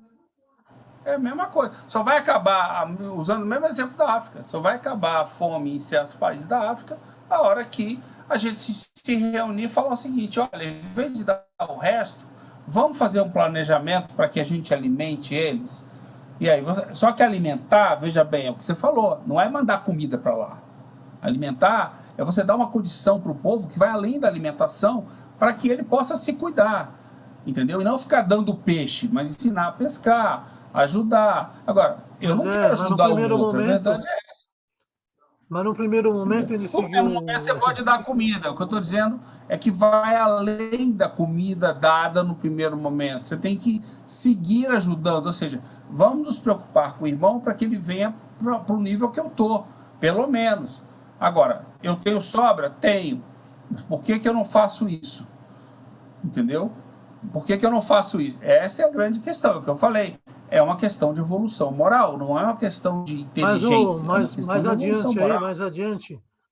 É a mesma coisa. Só vai acabar, usando o mesmo exemplo da África, só vai acabar a fome em certos países da África a hora que a gente se reunir e falar o seguinte: olha, em vez de dar o resto, vamos fazer um planejamento para que a gente alimente eles. E aí, só que alimentar, veja bem, é o que você falou, não é mandar comida para lá. Alimentar é você dar uma condição para o povo que vai além da alimentação para que ele possa se cuidar, entendeu? E não ficar dando peixe, mas ensinar a pescar, ajudar. Agora, eu não quero Mas no ajudar o primeiro outro, a momento, verdade é essa. Mas no primeiro momento ele No seguiu. primeiro momento você pode dar comida. O que eu estou dizendo é que vai além da comida dada no primeiro momento. Você tem que seguir ajudando. Ou seja, vamos nos preocupar com o irmão para que ele venha para o nível que eu estou, pelo menos. Agora, eu tenho sobra? Tenho. Mas por que, que eu não faço isso? Entendeu? Por que, que eu não faço isso? Essa é a grande questão, é o que eu falei. É uma questão de evolução moral, não é uma questão de Mas inteligência, é uma questão mais de evolução adiante aí, moral.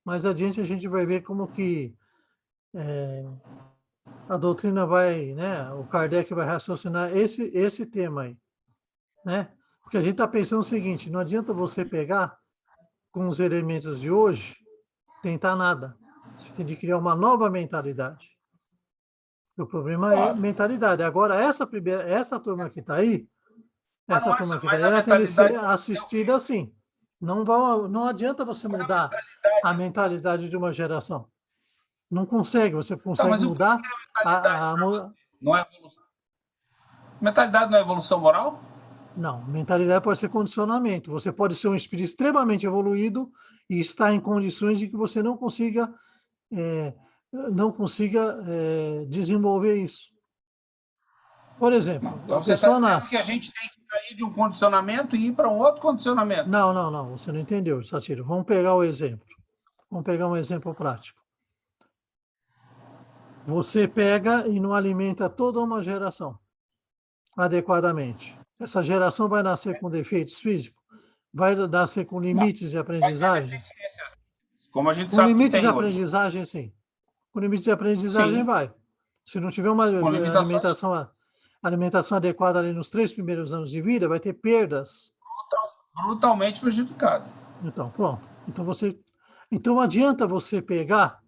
mais adiante a gente vai ver como que a doutrina vai, né? O Kardec vai raciocinar esse tema aí, né? Porque a gente está pensando o seguinte: não adianta você pegar com os elementos de hoje, tentar nada. Você tem que criar uma nova mentalidade. O problema é Claro. mentalidade. Agora, essa turma que está aí, Mas a ela tem que ser mentalidade é o assistida quê? assim. Não adianta você mudar a mentalidade de uma geração. Não consegue, você Tá, consegue mas o que mudar é mentalidade para você? a. Não é evolução? Mentalidade não é evolução moral? Não, mentalidade pode ser condicionamento. Você pode ser um espírito extremamente evoluído e estar em condições de que você eh, não consiga desenvolver isso. Por Não. exemplo, a Então você está pessoa dizendo que nasce. a gente tem que sair de um condicionamento e ir para um outro condicionamento. Não, você não entendeu, Satiro. Vamos pegar o exemplo. Vamos pegar um exemplo prático. Você pega e não alimenta toda uma geração adequadamente. Essa geração vai nascer com defeitos físicos, vai nascer com Não. limites de Vai ter aprendizagem. deficiências, como a gente Com sabe que limites de tem hoje. aprendizagem, sim. Com limites de aprendizagem, Sim, vai. Se não tiver uma com limitações alimentação adequada ali nos 3 primeiros anos de vida, vai ter perdas. brutalmente prejudicadas. Então, pronto. Então, não adianta você pegar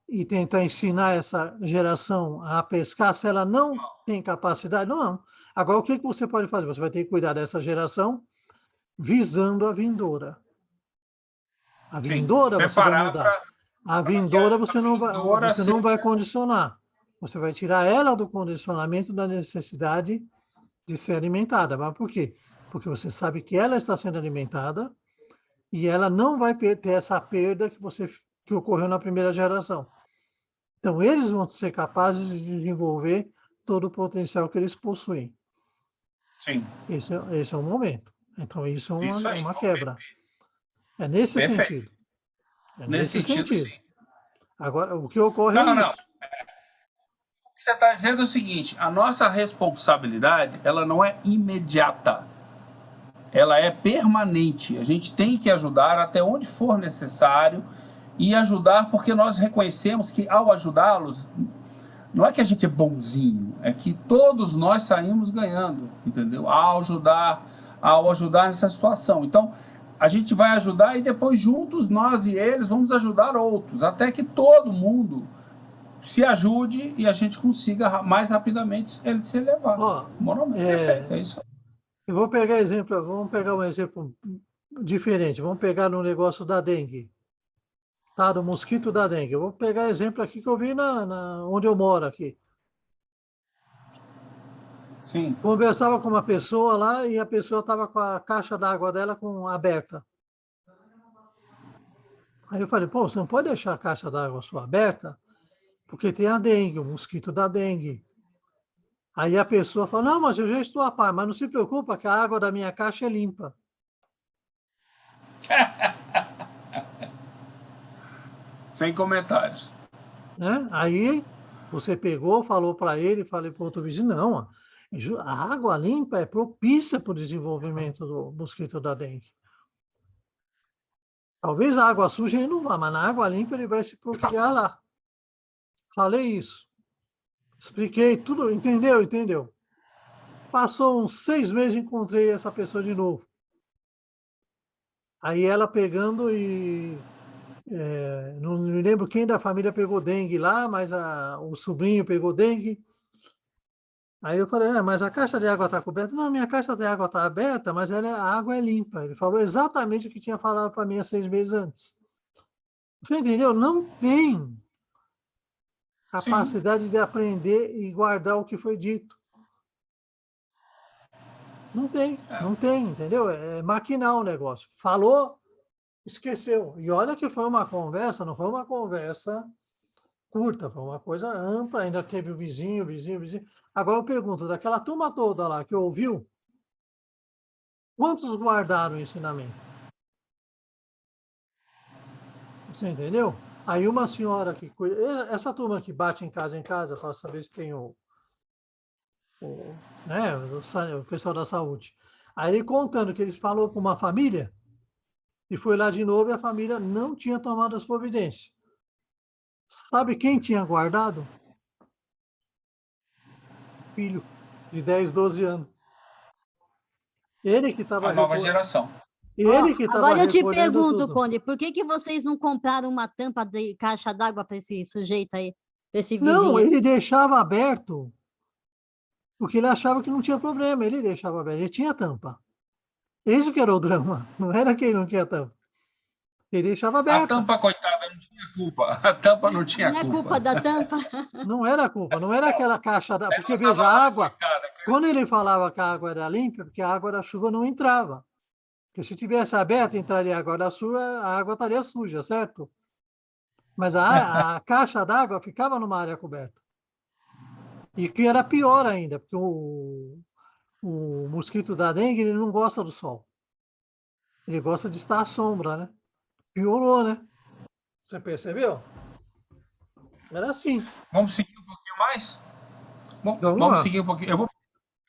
e tentar ensinar essa geração a pescar se ela não tem capacidade. Não. Agora, o que você pode fazer? Você vai ter que cuidar dessa geração visando a vindoura. A Sim, vindoura você vai preparar mudar. A para que vindoura a vindoura você não seja. vai condicionar. Você vai tirar ela do condicionamento da necessidade de ser alimentada. Mas por quê? Porque você sabe que ela está sendo alimentada e ela não vai ter essa perda que ocorreu na primeira geração. Então, eles vão ser capazes de desenvolver todo o potencial que eles possuem. Sim, Esse é o momento. Então, isso é isso aí. uma quebra. É nesse Perfeito. sentido. É Nesse nesse sentido, sentido. sim. Agora, o que ocorre é Não. isso. O que você está dizendo é o seguinte: a nossa responsabilidade ela não é imediata, ela é permanente. A gente tem que ajudar até onde for necessário e ajudar porque nós reconhecemos que ao ajudá-los, não é que a gente é bonzinho, é que todos nós saímos ganhando, entendeu? Ao ajudar nessa situação. Então, a gente vai ajudar e depois juntos nós e eles vamos ajudar outros, até que todo mundo se ajude e a gente consiga mais rapidamente ele se elevar. Ó, Moralmente perfeito, é isso. vamos pegar um exemplo diferente. Vamos pegar no negócio da dengue, tá? Do mosquito da dengue. Eu vou pegar exemplo aqui que eu vi onde eu moro aqui. Sim. Conversava com uma pessoa lá e a pessoa estava com a caixa d'água dela aberta. Aí eu falei, pô, você não pode deixar a caixa d'água sua aberta, porque tem a dengue, o mosquito da dengue. Aí a pessoa fala, não, mas eu já estou a par, mas não se preocupa que a água da minha caixa é limpa. Sem comentários. Né? Aí você pegou, falou para ele, falei para o outro vizinho, não, a água limpa é propícia para o desenvolvimento do mosquito da dengue. Talvez a água suja ele não vá, mas na água limpa ele vai se procriar lá. Falei isso. Expliquei tudo, entendeu. Passou uns 6 meses, encontrei essa pessoa de novo. Aí ela pegando não me lembro quem da família pegou dengue lá, mas o sobrinho pegou dengue. Aí eu falei, mas a caixa de água está coberta? Não, minha caixa de água está aberta, mas a água é limpa. Ele falou exatamente o que tinha falado para mim há 6 meses antes. Você entendeu? Não tem Sim. capacidade de aprender e guardar o que foi dito. Não tem, entendeu? É maquinal o negócio. Falou, esqueceu. E olha que foi uma conversa, não foi uma conversa curta, foi uma coisa ampla, ainda teve o vizinho. Agora eu pergunto, daquela turma toda lá que ouviu, quantos guardaram o ensinamento? Você entendeu? Aí uma senhora que cuida, essa turma que bate em casa para saber se tem né, o pessoal da saúde. Aí ele contando que ele falou com uma família e foi lá de novo e a família não tinha tomado as providências. Sabe quem tinha guardado? Filho de 10, 12 anos. Ele que estava A nova geração. Ele que estava Agora eu te recolhendo pergunto, tudo. Conde, por que vocês não compraram uma tampa de caixa d'água para esse sujeito aí, para esse Não, vizinho? ele deixava aberto, porque ele achava que não tinha problema, ele deixava aberto, ele tinha tampa. Esse que era o drama, não era que ele não tinha tampa. Ele deixava A aberta. tampa, coitada, não tinha culpa. A tampa não tinha Não é culpa. culpa da tampa? Não era culpa, não era aquela caixa d'água, porque veja, a água, quando ele falava que a água era limpa, porque a água da chuva não entrava. Porque se tivesse aberta, entraria água da chuva, a água estaria suja, certo? Mas a caixa d'água ficava numa área coberta. E que era pior ainda, porque o mosquito da dengue ele não gosta do sol. Ele gosta de estar à sombra, né? Piorou, né? Você percebeu? Era assim. Vamos seguir um pouquinho mais? Bom, Vamos vamos lá. seguir um pouquinho.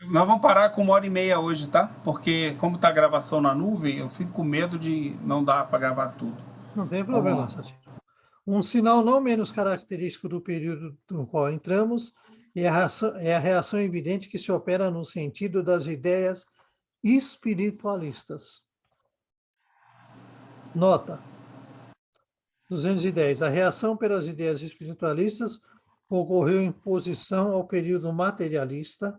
Nós vamos parar com 1h30 hoje, tá? Porque como tá a gravação na nuvem, eu fico com medo de não dar para gravar tudo. Não tem Vamos problema, lá. Satiro. Um sinal não menos característico do período no qual entramos é a reação evidente que se opera no sentido das ideias espiritualistas. Nota 210. A reação pelas ideias espiritualistas ocorreu em posição ao período materialista,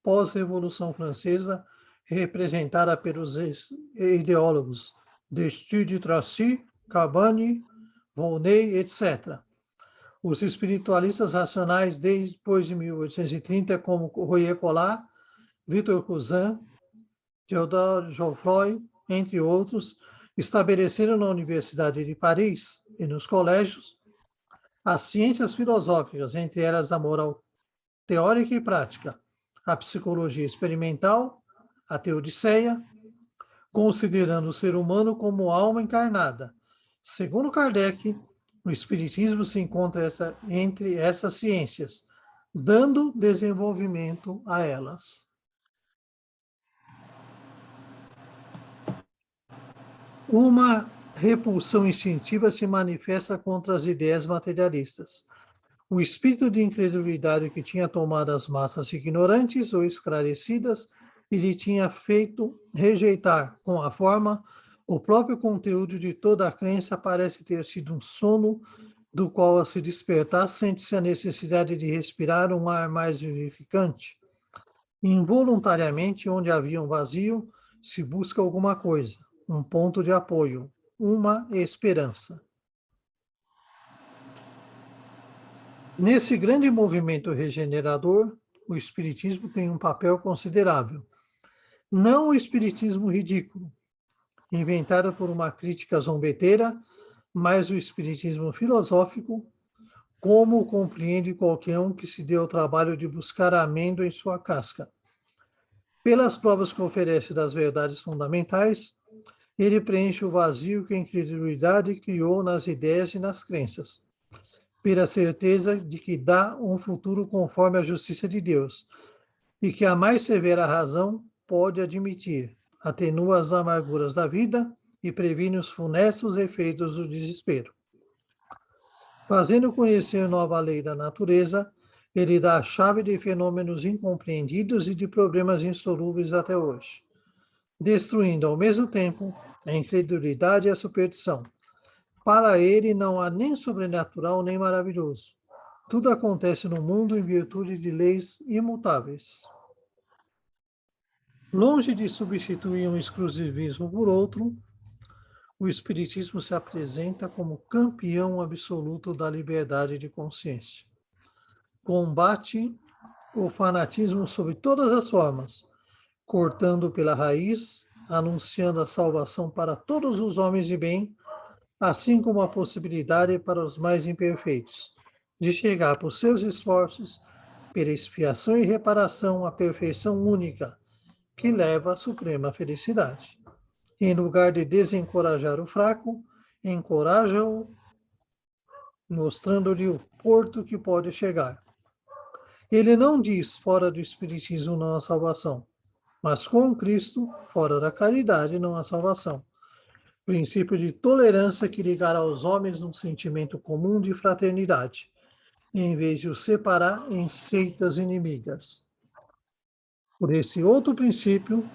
pós-Revolução Francesa, representada pelos ideólogos de Tracy, Cabane, Volney, etc. Os espiritualistas racionais, depois de 1830, como Royer Collard, Victor Cousin, Theodore Geoffroy, entre outros, estabeleceram na Universidade de Paris e nos colégios as ciências filosóficas, entre elas a moral teórica e prática, a psicologia experimental, a teodiceia, considerando o ser humano como alma encarnada. Segundo Kardec, o Espiritismo se encontra entre essas ciências, dando desenvolvimento a elas. Uma repulsão instintiva se manifesta contra as ideias materialistas. O espírito de incredulidade que tinha tomado as massas ignorantes ou esclarecidas e lhe tinha feito rejeitar, com a forma, o próprio conteúdo de toda a crença parece ter sido um sono do qual, a se despertar, sente-se a necessidade de respirar um ar mais vivificante. Involuntariamente, onde havia um vazio, se busca alguma coisa, um ponto de apoio, uma esperança. Nesse grande movimento regenerador, o Espiritismo tem um papel considerável. Não o Espiritismo ridículo, inventado por uma crítica zombeteira, mas o Espiritismo filosófico, como o compreende qualquer um que se dê ao trabalho de buscar a amêndoa em sua casca. Pelas provas que oferece das verdades fundamentais, ele preenche o vazio que a incredulidade criou nas ideias e nas crenças, pela certeza de que dá um futuro conforme a justiça de Deus, e que a mais severa razão pode admitir, atenua as amarguras da vida e previne os funestos efeitos do desespero. Fazendo conhecer nova lei da natureza, ele dá a chave de fenômenos incompreendidos e de problemas insolúveis até hoje, destruindo ao mesmo tempo a incredulidade e a superstição. Para ele não há nem sobrenatural nem maravilhoso. Tudo acontece no mundo em virtude de leis imutáveis. Longe de substituir um exclusivismo por outro, o Espiritismo se apresenta como campeão absoluto da liberdade de consciência. Combate o fanatismo sob todas as formas, cortando pela raiz, anunciando a salvação para todos os homens de bem, assim como a possibilidade para os mais imperfeitos de chegar por seus esforços, pela expiação e reparação, à perfeição única, que leva à suprema felicidade. Em lugar de desencorajar o fraco, encoraja-o, mostrando-lhe o porto que pode chegar. Ele não diz fora do Espiritismo não há salvação, mas com Cristo, fora da caridade, não há salvação. Princípio de tolerância que ligará os homens num sentimento comum de fraternidade, em vez de os separar em seitas inimigas. Por esse outro princípio,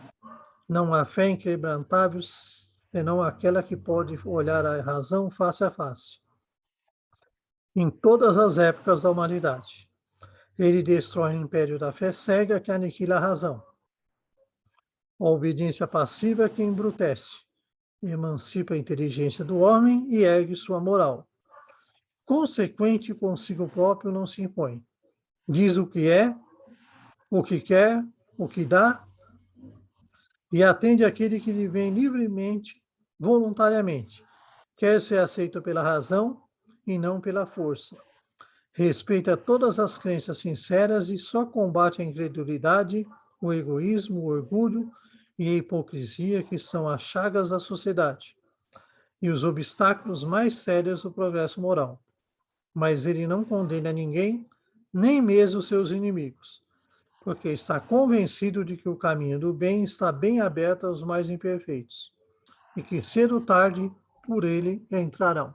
não há fé inquebrantável, senão aquela que pode olhar a razão face a face. Em todas as épocas da humanidade, ele destrói o império da fé cega que aniquila a razão. A obediência passiva que embrutece, emancipa a inteligência do homem e ergue sua moral. Consequente consigo próprio não se impõe. Diz o que é, o que quer, o que dá, e atende aquele que lhe vem livremente, voluntariamente. Quer ser aceito pela razão e não pela força. Respeita todas as crenças sinceras e só combate a incredulidade, o egoísmo, o orgulho e a hipocrisia, que são as chagas da sociedade e os obstáculos mais sérios do progresso moral. Mas ele não condena ninguém, nem mesmo seus inimigos, porque está convencido de que o caminho do bem está bem aberto aos mais imperfeitos, e que cedo ou tarde por ele entrarão.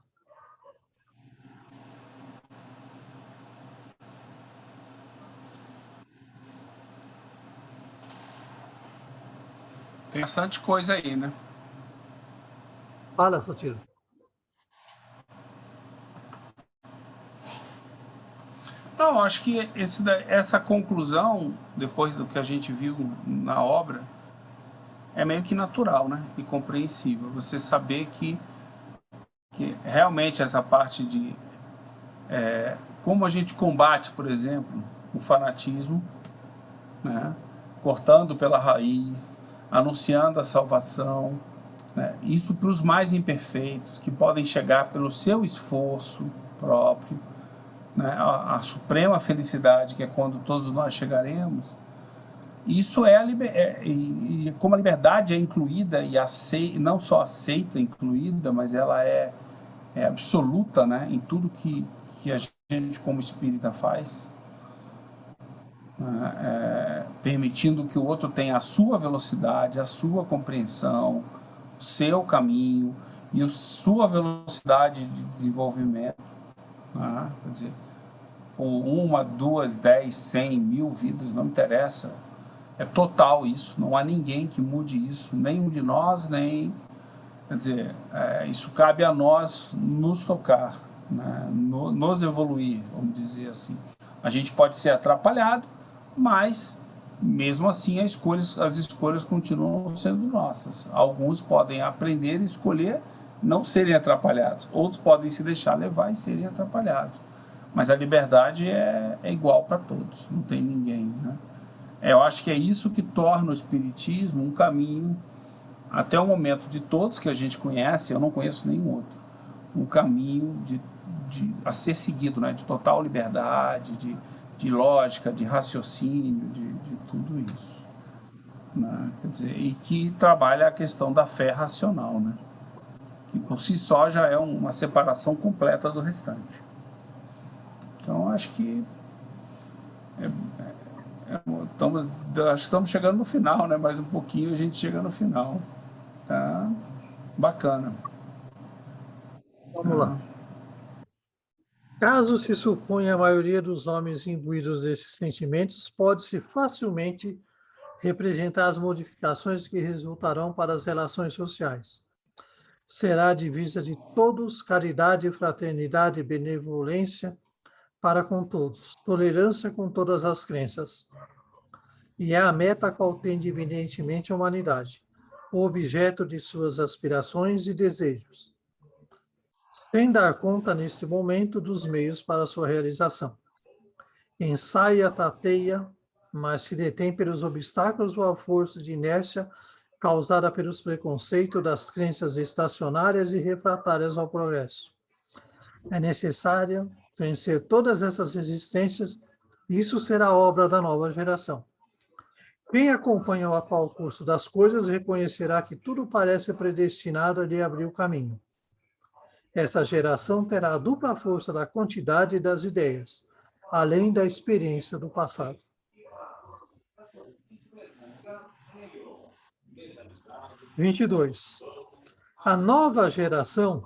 Tem bastante coisa aí, né? Fala, Sotiro. Não, acho que essa conclusão, depois do que a gente viu na obra, é meio que natural, né? E compreensível. Você saber que realmente essa parte de como a gente combate, por exemplo, o fanatismo, né? Cortando pela raiz, anunciando a salvação, né? Isso para os mais imperfeitos, que podem chegar pelo seu esforço próprio, né? A suprema felicidade, que é quando todos nós chegaremos. Isso e como a liberdade é incluída e não só aceita, incluída, mas ela é absoluta, né? Em tudo que a gente como espírita faz, né? Permitindo que o outro tenha a sua velocidade, a sua compreensão, o seu caminho e a sua velocidade de desenvolvimento, né? Quer dizer, por 1, 2, 10, 100, 1000 vidas, não interessa. É total isso, não há ninguém que mude isso, nenhum de nós, nem... Quer dizer, isso cabe a nós nos tocar, né? Nos evoluir, vamos dizer assim. A gente pode ser atrapalhado, mas, mesmo assim, as escolhas continuam sendo nossas. Alguns podem aprender e escolher não serem atrapalhados, outros podem se deixar levar e serem atrapalhados. Mas a liberdade é igual para todos, não tem ninguém, né? Eu acho que é isso que torna o Espiritismo um caminho, até o momento de todos que a gente conhece, eu não conheço nenhum outro, um caminho a ser seguido, né? De total liberdade, de lógica, de raciocínio, de tudo isso, né? Quer dizer, e que trabalha a questão da fé racional, né? Que por si só já é uma separação completa do restante. Então, acho que estamos chegando no final, né? Mais um pouquinho a gente chega no final. Tá bacana. Vamos lá. Caso se suponha a maioria dos homens imbuídos desses sentimentos, pode-se facilmente representar as modificações que resultarão para as relações sociais. Será a divisa de todos, caridade, fraternidade e benevolência para com todos, tolerância com todas as crenças. E é a meta a qual tende evidentemente a humanidade, o objeto de suas aspirações e desejos, sem dar conta neste momento dos meios para sua realização. Ensaia, tateia, mas se detém pelos obstáculos ou a força de inércia causada pelos preconceitos das crenças estacionárias e refratárias ao progresso. É necessário vencer todas essas resistências, e isso será obra da nova geração. Quem acompanha o atual curso das coisas reconhecerá que tudo parece predestinado a lhe abrir o caminho. Essa geração terá a dupla força da quantidade e das ideias, além da experiência do passado. – 22. A nova geração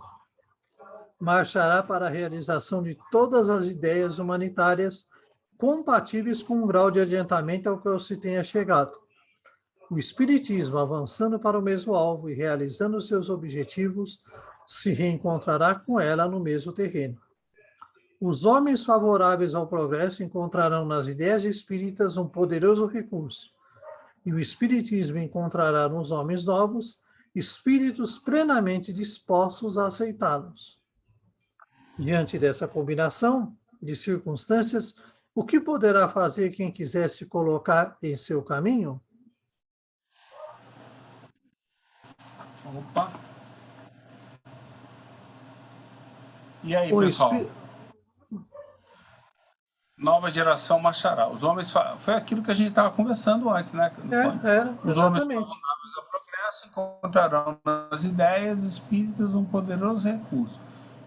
marchará para a realização de todas as ideias humanitárias compatíveis com o grau de adiantamento ao que se tenha chegado. O Espiritismo, avançando para o mesmo alvo e realizando seus objetivos, se reencontrará com ela no mesmo terreno. Os homens favoráveis ao progresso encontrarão nas ideias espíritas um poderoso recurso, e o Espiritismo encontrará nos homens novos espíritos plenamente dispostos a aceitá-los. Diante dessa combinação de circunstâncias, o que poderá fazer quem quiser se colocar em seu caminho? Opa! E aí, pessoal? Nova geração marchará. Os homens... Foi aquilo que a gente estava conversando antes, né? Os homens favoráveis ao progresso encontrarão nas ideias espíritas um poderoso recurso.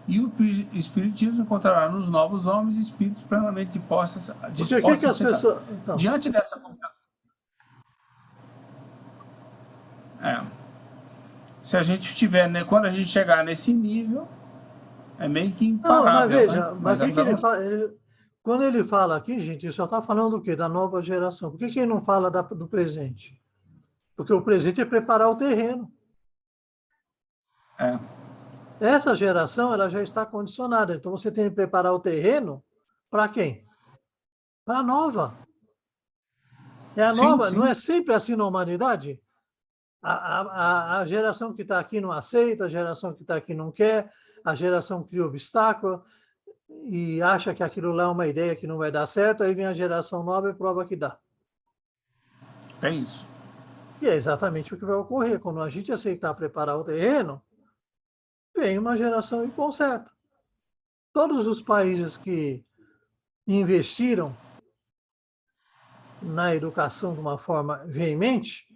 E o Espiritismo encontrará nos novos homens espíritos plenamente dispostos a pessoas... Então... Diante dessa combinação... Se a gente tiver, né, quando a gente chegar nesse nível, é meio que imparável. Não, mas veja, né? mas o que ele fala? Quando ele fala aqui, gente, ele só está falando do quê? Da nova geração. Por que ele não fala do presente? Porque o presente é preparar o terreno. Essa geração, ela já está condicionada. Então, você tem que preparar o terreno para quem? Para a nova. É a nova, sim. Não é sempre assim na humanidade? A geração que está aqui não aceita, a geração que está aqui não quer, a geração cria obstáculo e acha que aquilo lá é uma ideia que não vai dar certo, aí vem a geração nova e prova que dá. É isso. E é exatamente o que vai ocorrer. Quando a gente aceitar preparar o terreno, vem uma geração e conserta. Todos os países que investiram na educação de uma forma veemente,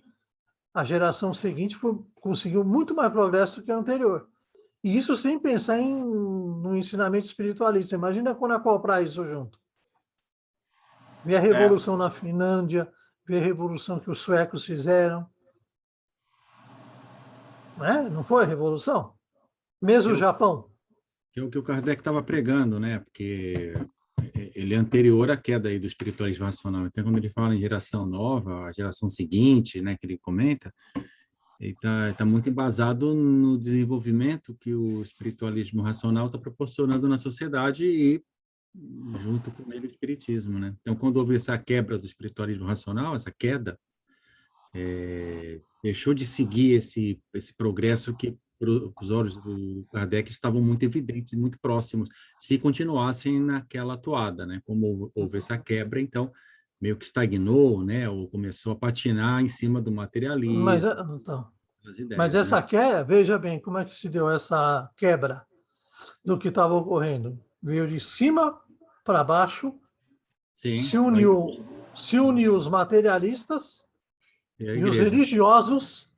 a geração seguinte conseguiu muito mais progresso que a anterior. E isso sem pensar no ensinamento espiritualista. Imagina quando acoplar isso junto. Ver a revolução na Finlândia, ver a revolução que os suecos fizeram. Não foi a revolução? Mesmo o Japão. Que é o que o Kardec estava pregando, né? Porque ele é anterior à queda aí do espiritualismo racional. Então, quando ele fala em geração nova, a geração seguinte, né, que ele comenta, ele está muito embasado no desenvolvimento que o espiritualismo racional está proporcionando na sociedade e junto com ele o espiritismo, né? Então, quando houve essa quebra do espiritualismo racional, essa queda, deixou de seguir esse progresso que os olhos do Kardec estavam muito evidentes, muito próximos, se continuassem naquela toada, né? Como houve essa quebra, então, meio que estagnou, né? Ou começou a patinar em cima do materialismo. Mas essa queda, veja bem, como é que se deu essa quebra do que estava ocorrendo? Veio de cima para baixo, sim, se uniu os materialistas e os religiosos,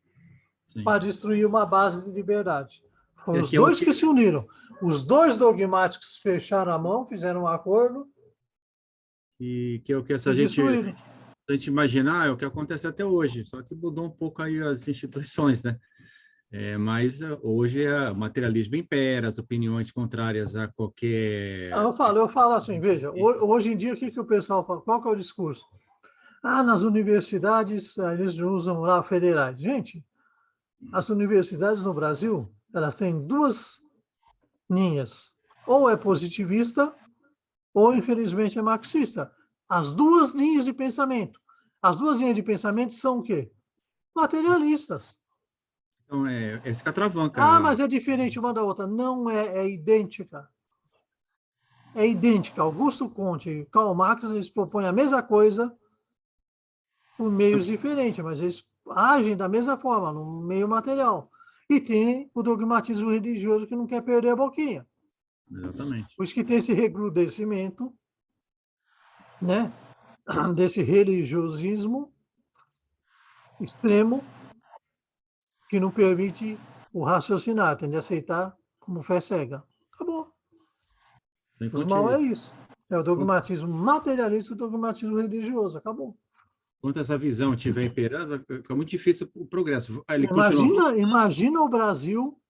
sim, para destruir uma base de liberdade. Foram os dois que se uniram. Os dois dogmáticos fecharam a mão, fizeram um acordo. E que é o que a gente imaginar, é o que acontece até hoje, só que mudou um pouco aí as instituições, né? Mas hoje o materialismo impera, as opiniões contrárias a qualquer... Eu falo assim, veja, hoje em dia o que o pessoal fala? Qual que é o discurso? Nas universidades eles usam lá federais. Gente, as universidades no Brasil, elas têm duas linhas. Ou é positivista, ou, infelizmente, é marxista. As duas linhas de pensamento. As duas linhas de pensamento são o quê? Materialistas. Então, esse catravanca. Mas é diferente uma da outra. Não é idêntica. É idêntica. Augusto Comte e Karl Marx, eles propõem a mesma coisa por meios diferentes, mas eles agem da mesma forma, no meio material. E tem o dogmatismo religioso que não quer perder a boquinha. Exatamente. Por isso que tem esse recrudescimento, né, desse religiosismo extremo que não permite o raciocinar, tem de aceitar como fé cega. Acabou. Então, O mal é isso. É o dogmatismo materialista e o dogmatismo religioso. Acabou. enquanto essa visão estiver imperando, vai ficar muito difícil o progresso. Ele continua Imagina o Brasil.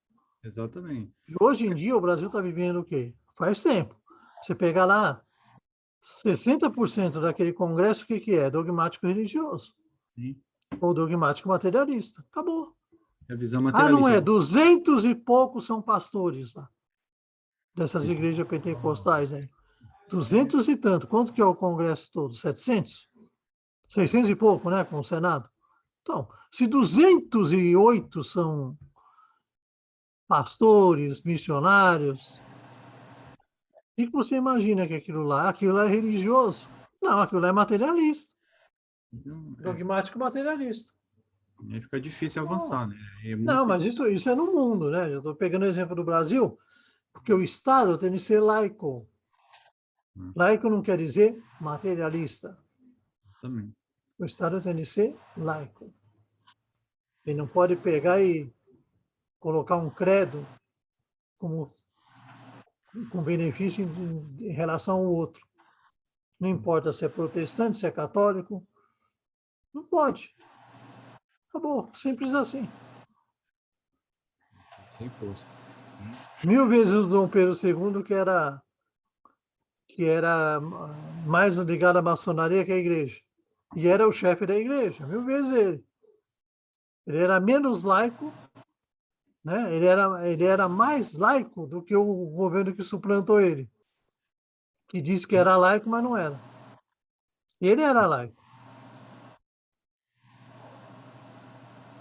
Exatamente. Hoje em dia, o Brasil está vivendo o quê? Faz tempo. Você pegar lá, 60% daquele congresso, o que é? Dogmático religioso. Sim. Ou dogmático materialista. Acabou. A visão Ah, não materialista. é? 200 e poucos são pastores lá. Dessas igrejas pentecostais aí. 200 e tanto. Quanto que é o congresso todo? 700? 600 e pouco, né? Com o Senado. Então, se 208 são pastores, missionários, o que você imagina que aquilo lá? Aquilo lá é religioso? Não, aquilo lá é materialista. Então, Dogmático materialista. aí fica difícil avançar, né? É muito Não, mas isso é no mundo, né? Eu estou pegando o exemplo do Brasil, porque o Estado tem de ser laico. Laico não quer dizer materialista. também. O Estado tem de ser laico. Ele não pode pegar e colocar um credo como com benefício em relação ao outro. Não importa se é protestante, se é católico. Não pode. Acabou. Simples assim. Sem imposto. 1000 vezes o Dom Pedro II, que era mais ligado à maçonaria que à igreja. E era o chefe da igreja. 1000 vezes ele. Ele era menos laico, né? Ele era mais laico do que o governo que suplantou ele, que disse que era laico, mas não era. Ele era laico.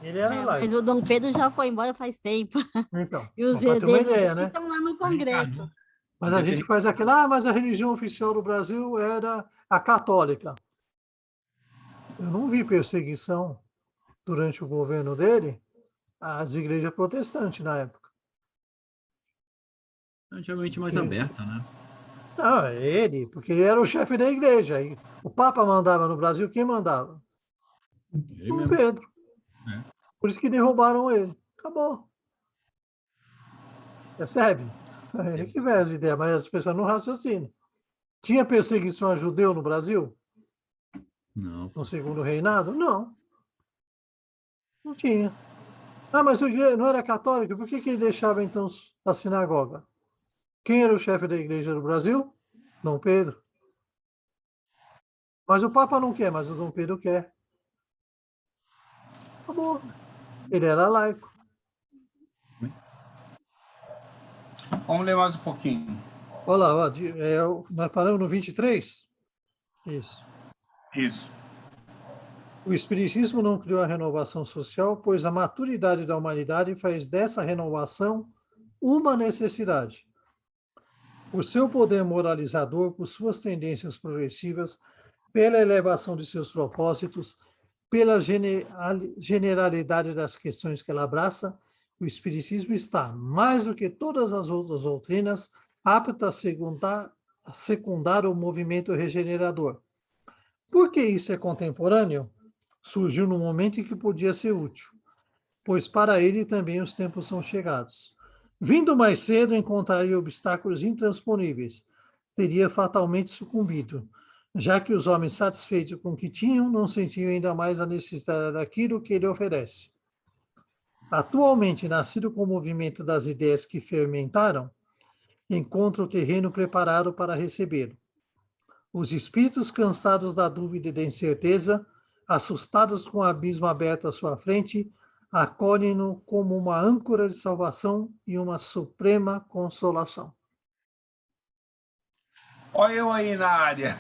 Ele era Mas laico. o Dom Pedro já foi embora faz tempo. Então, E os para ter uma herdeiros ideia, dele né? estão lá no Congresso. Mas a gente faz aquela, mas a religião oficial do Brasil era a católica. Eu não vi perseguição durante o governo dele às igrejas protestantes na época. Antigamente mais aberta, né? Não, é ele, porque ele era o chefe da igreja. E o Papa mandava no Brasil, quem mandava? Ele Dom mesmo. Pedro. É. Por isso que derrubaram ele. Acabou. Percebe? É ele que vê as ideias, mas as pessoas não raciocinam. Tinha perseguição a judeu no Brasil? Não. No segundo reinado? Não. Não tinha. Ah, mas a igreja não era católica? Por que ele deixava, então, a sinagoga? Quem era o chefe da igreja do Brasil? Dom Pedro. Mas o Papa não quer, mas o Dom Pedro quer. Acabou. Ele era laico. Vamos ler mais um pouquinho. Olha lá, ó, nós paramos no 23? Isso. Isso. O Espiritismo não criou a renovação social, pois a maturidade da humanidade faz dessa renovação uma necessidade. Por seu poder moralizador, por suas tendências progressivas, pela elevação de seus propósitos, pela generalidade das questões que ela abraça, o Espiritismo está, mais do que todas as outras doutrinas, apto a secundar o movimento regenerador. Por que isso é contemporâneo? Surgiu no momento em que podia ser útil, pois para ele também os tempos são chegados. Vindo mais cedo, encontraria obstáculos intransponíveis, teria fatalmente sucumbido, já que os homens satisfeitos com o que tinham não sentiam ainda mais a necessidade daquilo que ele oferece. Atualmente, nascido com o movimento das ideias que fermentaram, encontra o terreno preparado para recebê-lo. Os espíritos cansados da dúvida e da incerteza, assustados com o abismo aberto à sua frente, acolhem-no como uma âncora de salvação e uma suprema consolação. Olha eu aí na área.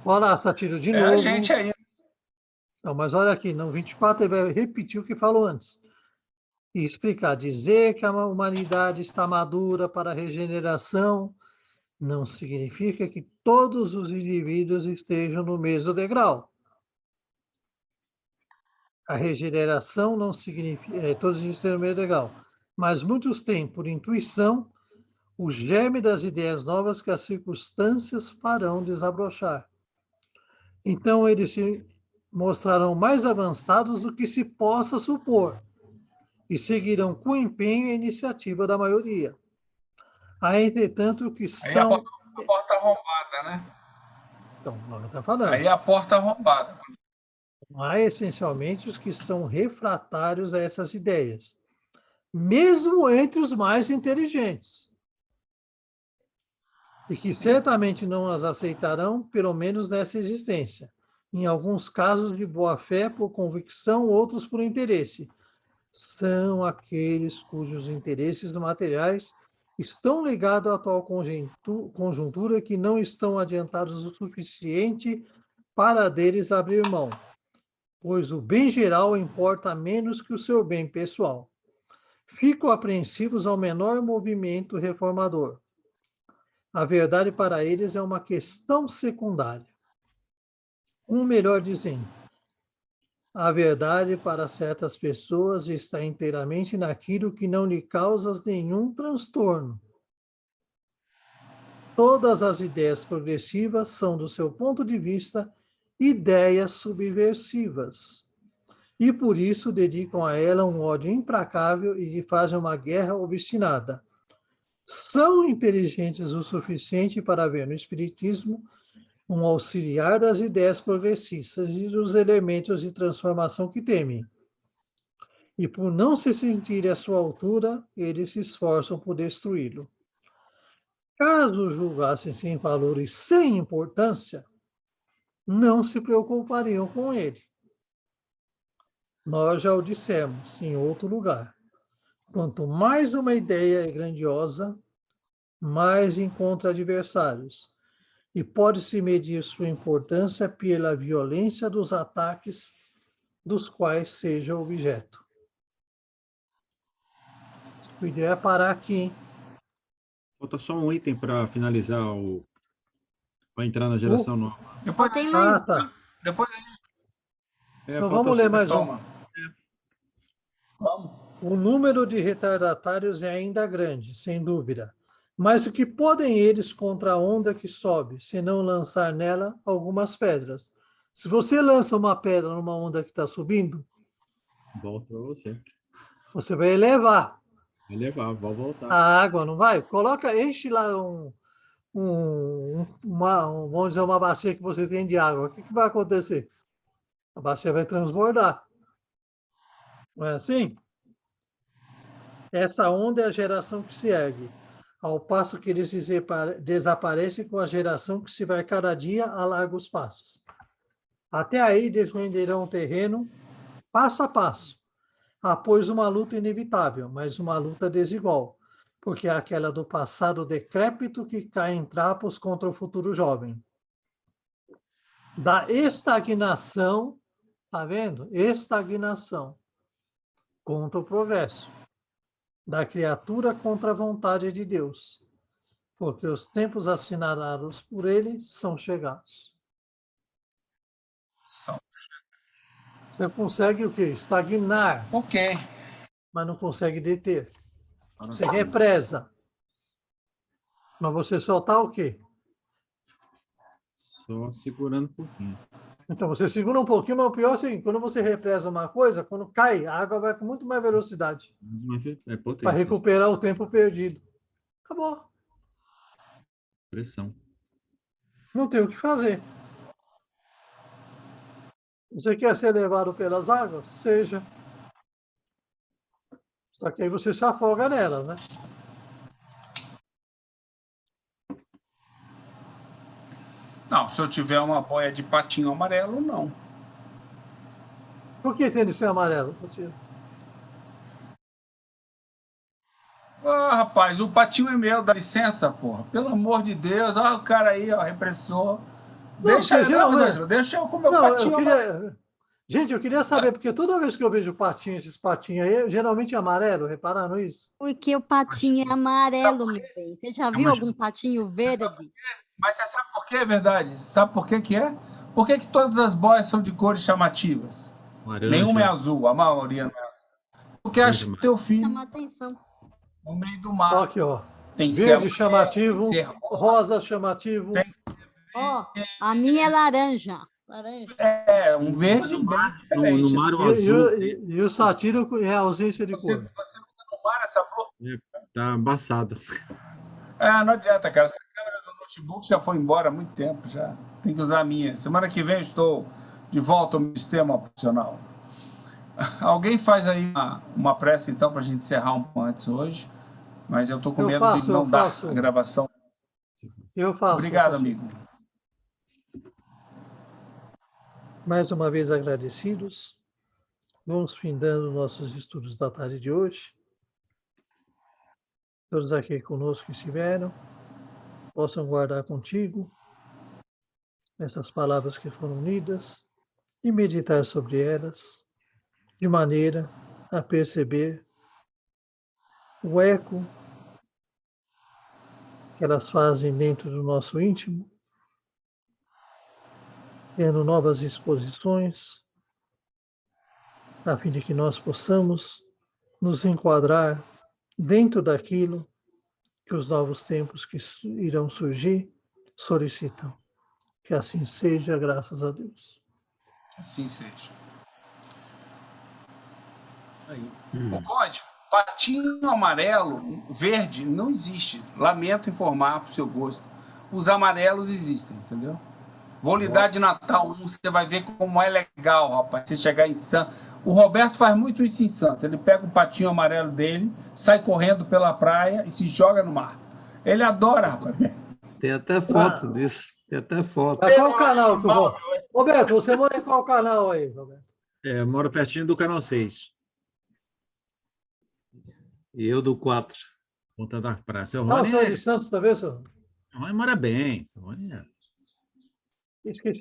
Olha lá, Satiro, de É novo. a gente aí. Não, mas olha aqui, no 24 ele vai repetir o que falou antes. E explicar, dizer que a humanidade está madura para a regeneração não significa que todos os indivíduos estejam no mesmo degrau. A regeneração não significa todos estejam no mesmo degrau, mas muitos têm, por intuição, o germe das ideias novas que as circunstâncias farão desabrochar. Então, eles se mostrarão mais avançados do que se possa supor e seguirão com empenho a iniciativa da maioria. Há, entretanto, que Aí são... a porta arrombada, né? Então, nós está falando. Aí a porta arrombada. Há essencialmente os que são refratários a essas ideias, mesmo entre os mais inteligentes, e que certamente não as aceitarão, pelo menos nessa existência. Em alguns casos de boa-fé por convicção, outros por interesse. São aqueles cujos interesses materiais estão ligados à atual conjuntura que não estão adiantados o suficiente para deles abrir mão, pois o bem geral importa menos que o seu bem pessoal. Ficam apreensivos ao menor movimento reformador. A verdade para eles é uma questão secundária. Melhor dizendo, a verdade para certas pessoas está inteiramente naquilo que não lhe causa nenhum transtorno. Todas as ideias progressivas são, do seu ponto de vista, ideias subversivas. E por isso dedicam a ela um ódio implacável e lhe fazem uma guerra obstinada. São inteligentes o suficiente para ver no Espiritismo um auxiliar das ideias progressistas e dos elementos de transformação que temem. E por não se sentirem à sua altura, eles se esforçam por destruí-lo. Caso julgassem sem valor e sem importância, não se preocupariam com ele. Nós já o dissemos em outro lugar. Quanto mais uma ideia é grandiosa, mais encontra adversários. E pode-se medir sua importância pela violência dos ataques dos quais seja objeto. A ideia é parar aqui, hein? Falta só um item para finalizar para entrar na geração nova. Depois, Tem mais. Tá. depois Então falta vamos só- ler mais toma. um. Vamos. O número de retardatários é ainda grande, sem dúvida. Mas o que podem eles contra a onda que sobe, se não lançar nela algumas pedras? Se você lança uma pedra numa onda que está subindo, Volta para você. você vai elevar Vai levar, vai voltar. a água, não vai? Enche lá vamos dizer, uma bacia que você tem de água. O que vai acontecer? A bacia vai transbordar. Não é assim? Essa onda é a geração que se ergue, ao passo que eles desaparecem com a geração que se vai cada dia a largos passos. Até aí defenderão o terreno passo a passo, após uma luta inevitável, mas uma luta desigual, porque é aquela do passado decrépito que cai em trapos contra o futuro jovem. Da estagnação, tá vendo? Estagnação contra o progresso. Da criatura contra a vontade de Deus, porque os tempos assinalados por ele são chegados. Você consegue o quê? Estagnar, Ok. mas não consegue deter. Você represa, mas você só está o quê? Só segurando um pouquinho. Então, você segura um pouquinho, mas o pior é o seguinte, quando você represa uma coisa, quando cai, a água vai com muito mais velocidade Mas é para potência, recuperar o tempo perdido. Acabou. pressão. Não tem o que fazer. Você quer ser levado pelas águas? Seja. Só que aí você se afoga nelas, né? Não, se eu tiver uma boia de patinho amarelo, não. Por que tem de ser amarelo? Ah, rapaz, o patinho é meu, dá licença, porra. Pelo amor de Deus, olha o cara aí, ó, repressor. Não, Deixa, porque não, geralmente- Ângelo, deixa eu com o meu Não, patinho eu amarelo. queria... Gente, eu queria saber, porque toda vez que eu vejo patinho, esses patinhos aí, geralmente é amarelo, repararam isso? Porque o patinho é amarelo, meu bem. Você já viu algum patinho verde? Mas você sabe por que é verdade? Sabe por que que é? Por que que todas as boias são de cores chamativas? Nenhuma é Laranja, azul, a maioria não é. Porque acha que teu filho Chama atenção. no meio do Ó, mar aqui, ó. tem que ser Verde amarelo, tem chamativo, que ser rosa chamativo. Ó, a minha é laranja. Laranja. um verde bem no diferente. mar o E, azul e o satírico é a ausência de Você cor. usa no mar essa cor. tá embaçado. Não adianta, cara. Essa câmera do notebook já foi embora há muito tempo já. Tem que usar a minha. Semana que vem eu estou de volta ao meu sistema opcional. Alguém faz aí uma prece, então, para a gente encerrar um pouco antes hoje. Mas eu estou com medo de não dar a gravação. Eu faço. Obrigado, amigo. Mais uma vez agradecidos. Vamos findando nossos estudos da tarde de hoje. Todos aqui conosco que estiveram, possam guardar contigo essas palavras que foram lidas e meditar sobre elas, de maneira a perceber o eco que elas fazem dentro do nosso íntimo, tendo novas exposições, a fim de que nós possamos nos enquadrar dentro daquilo que os novos tempos que irão surgir solicitam. Que assim seja, graças a Deus. Assim seja. Aí. O código, patinho amarelo, verde, não existe. Lamento informar para o seu gosto. Os amarelos existem, entendeu? Vou lhe dar de Natal você vai ver como é legal, rapaz. Você chegar em Santos. O Roberto faz muito isso em Santos. Ele pega o patinho amarelo dele, sai correndo pela praia e se joga no mar. Ele adora, rapaz. Tem até foto disso. Tem até foto. Mas qual canal que eu vou? Roberto, você mora em qual canal aí, Roberto? Eu moro pertinho do canal 6. E eu do 4. Ponta da Praça. O Não, Rony, sou de Santos também, senhor. o Rony mora bem. O Rony Esqueci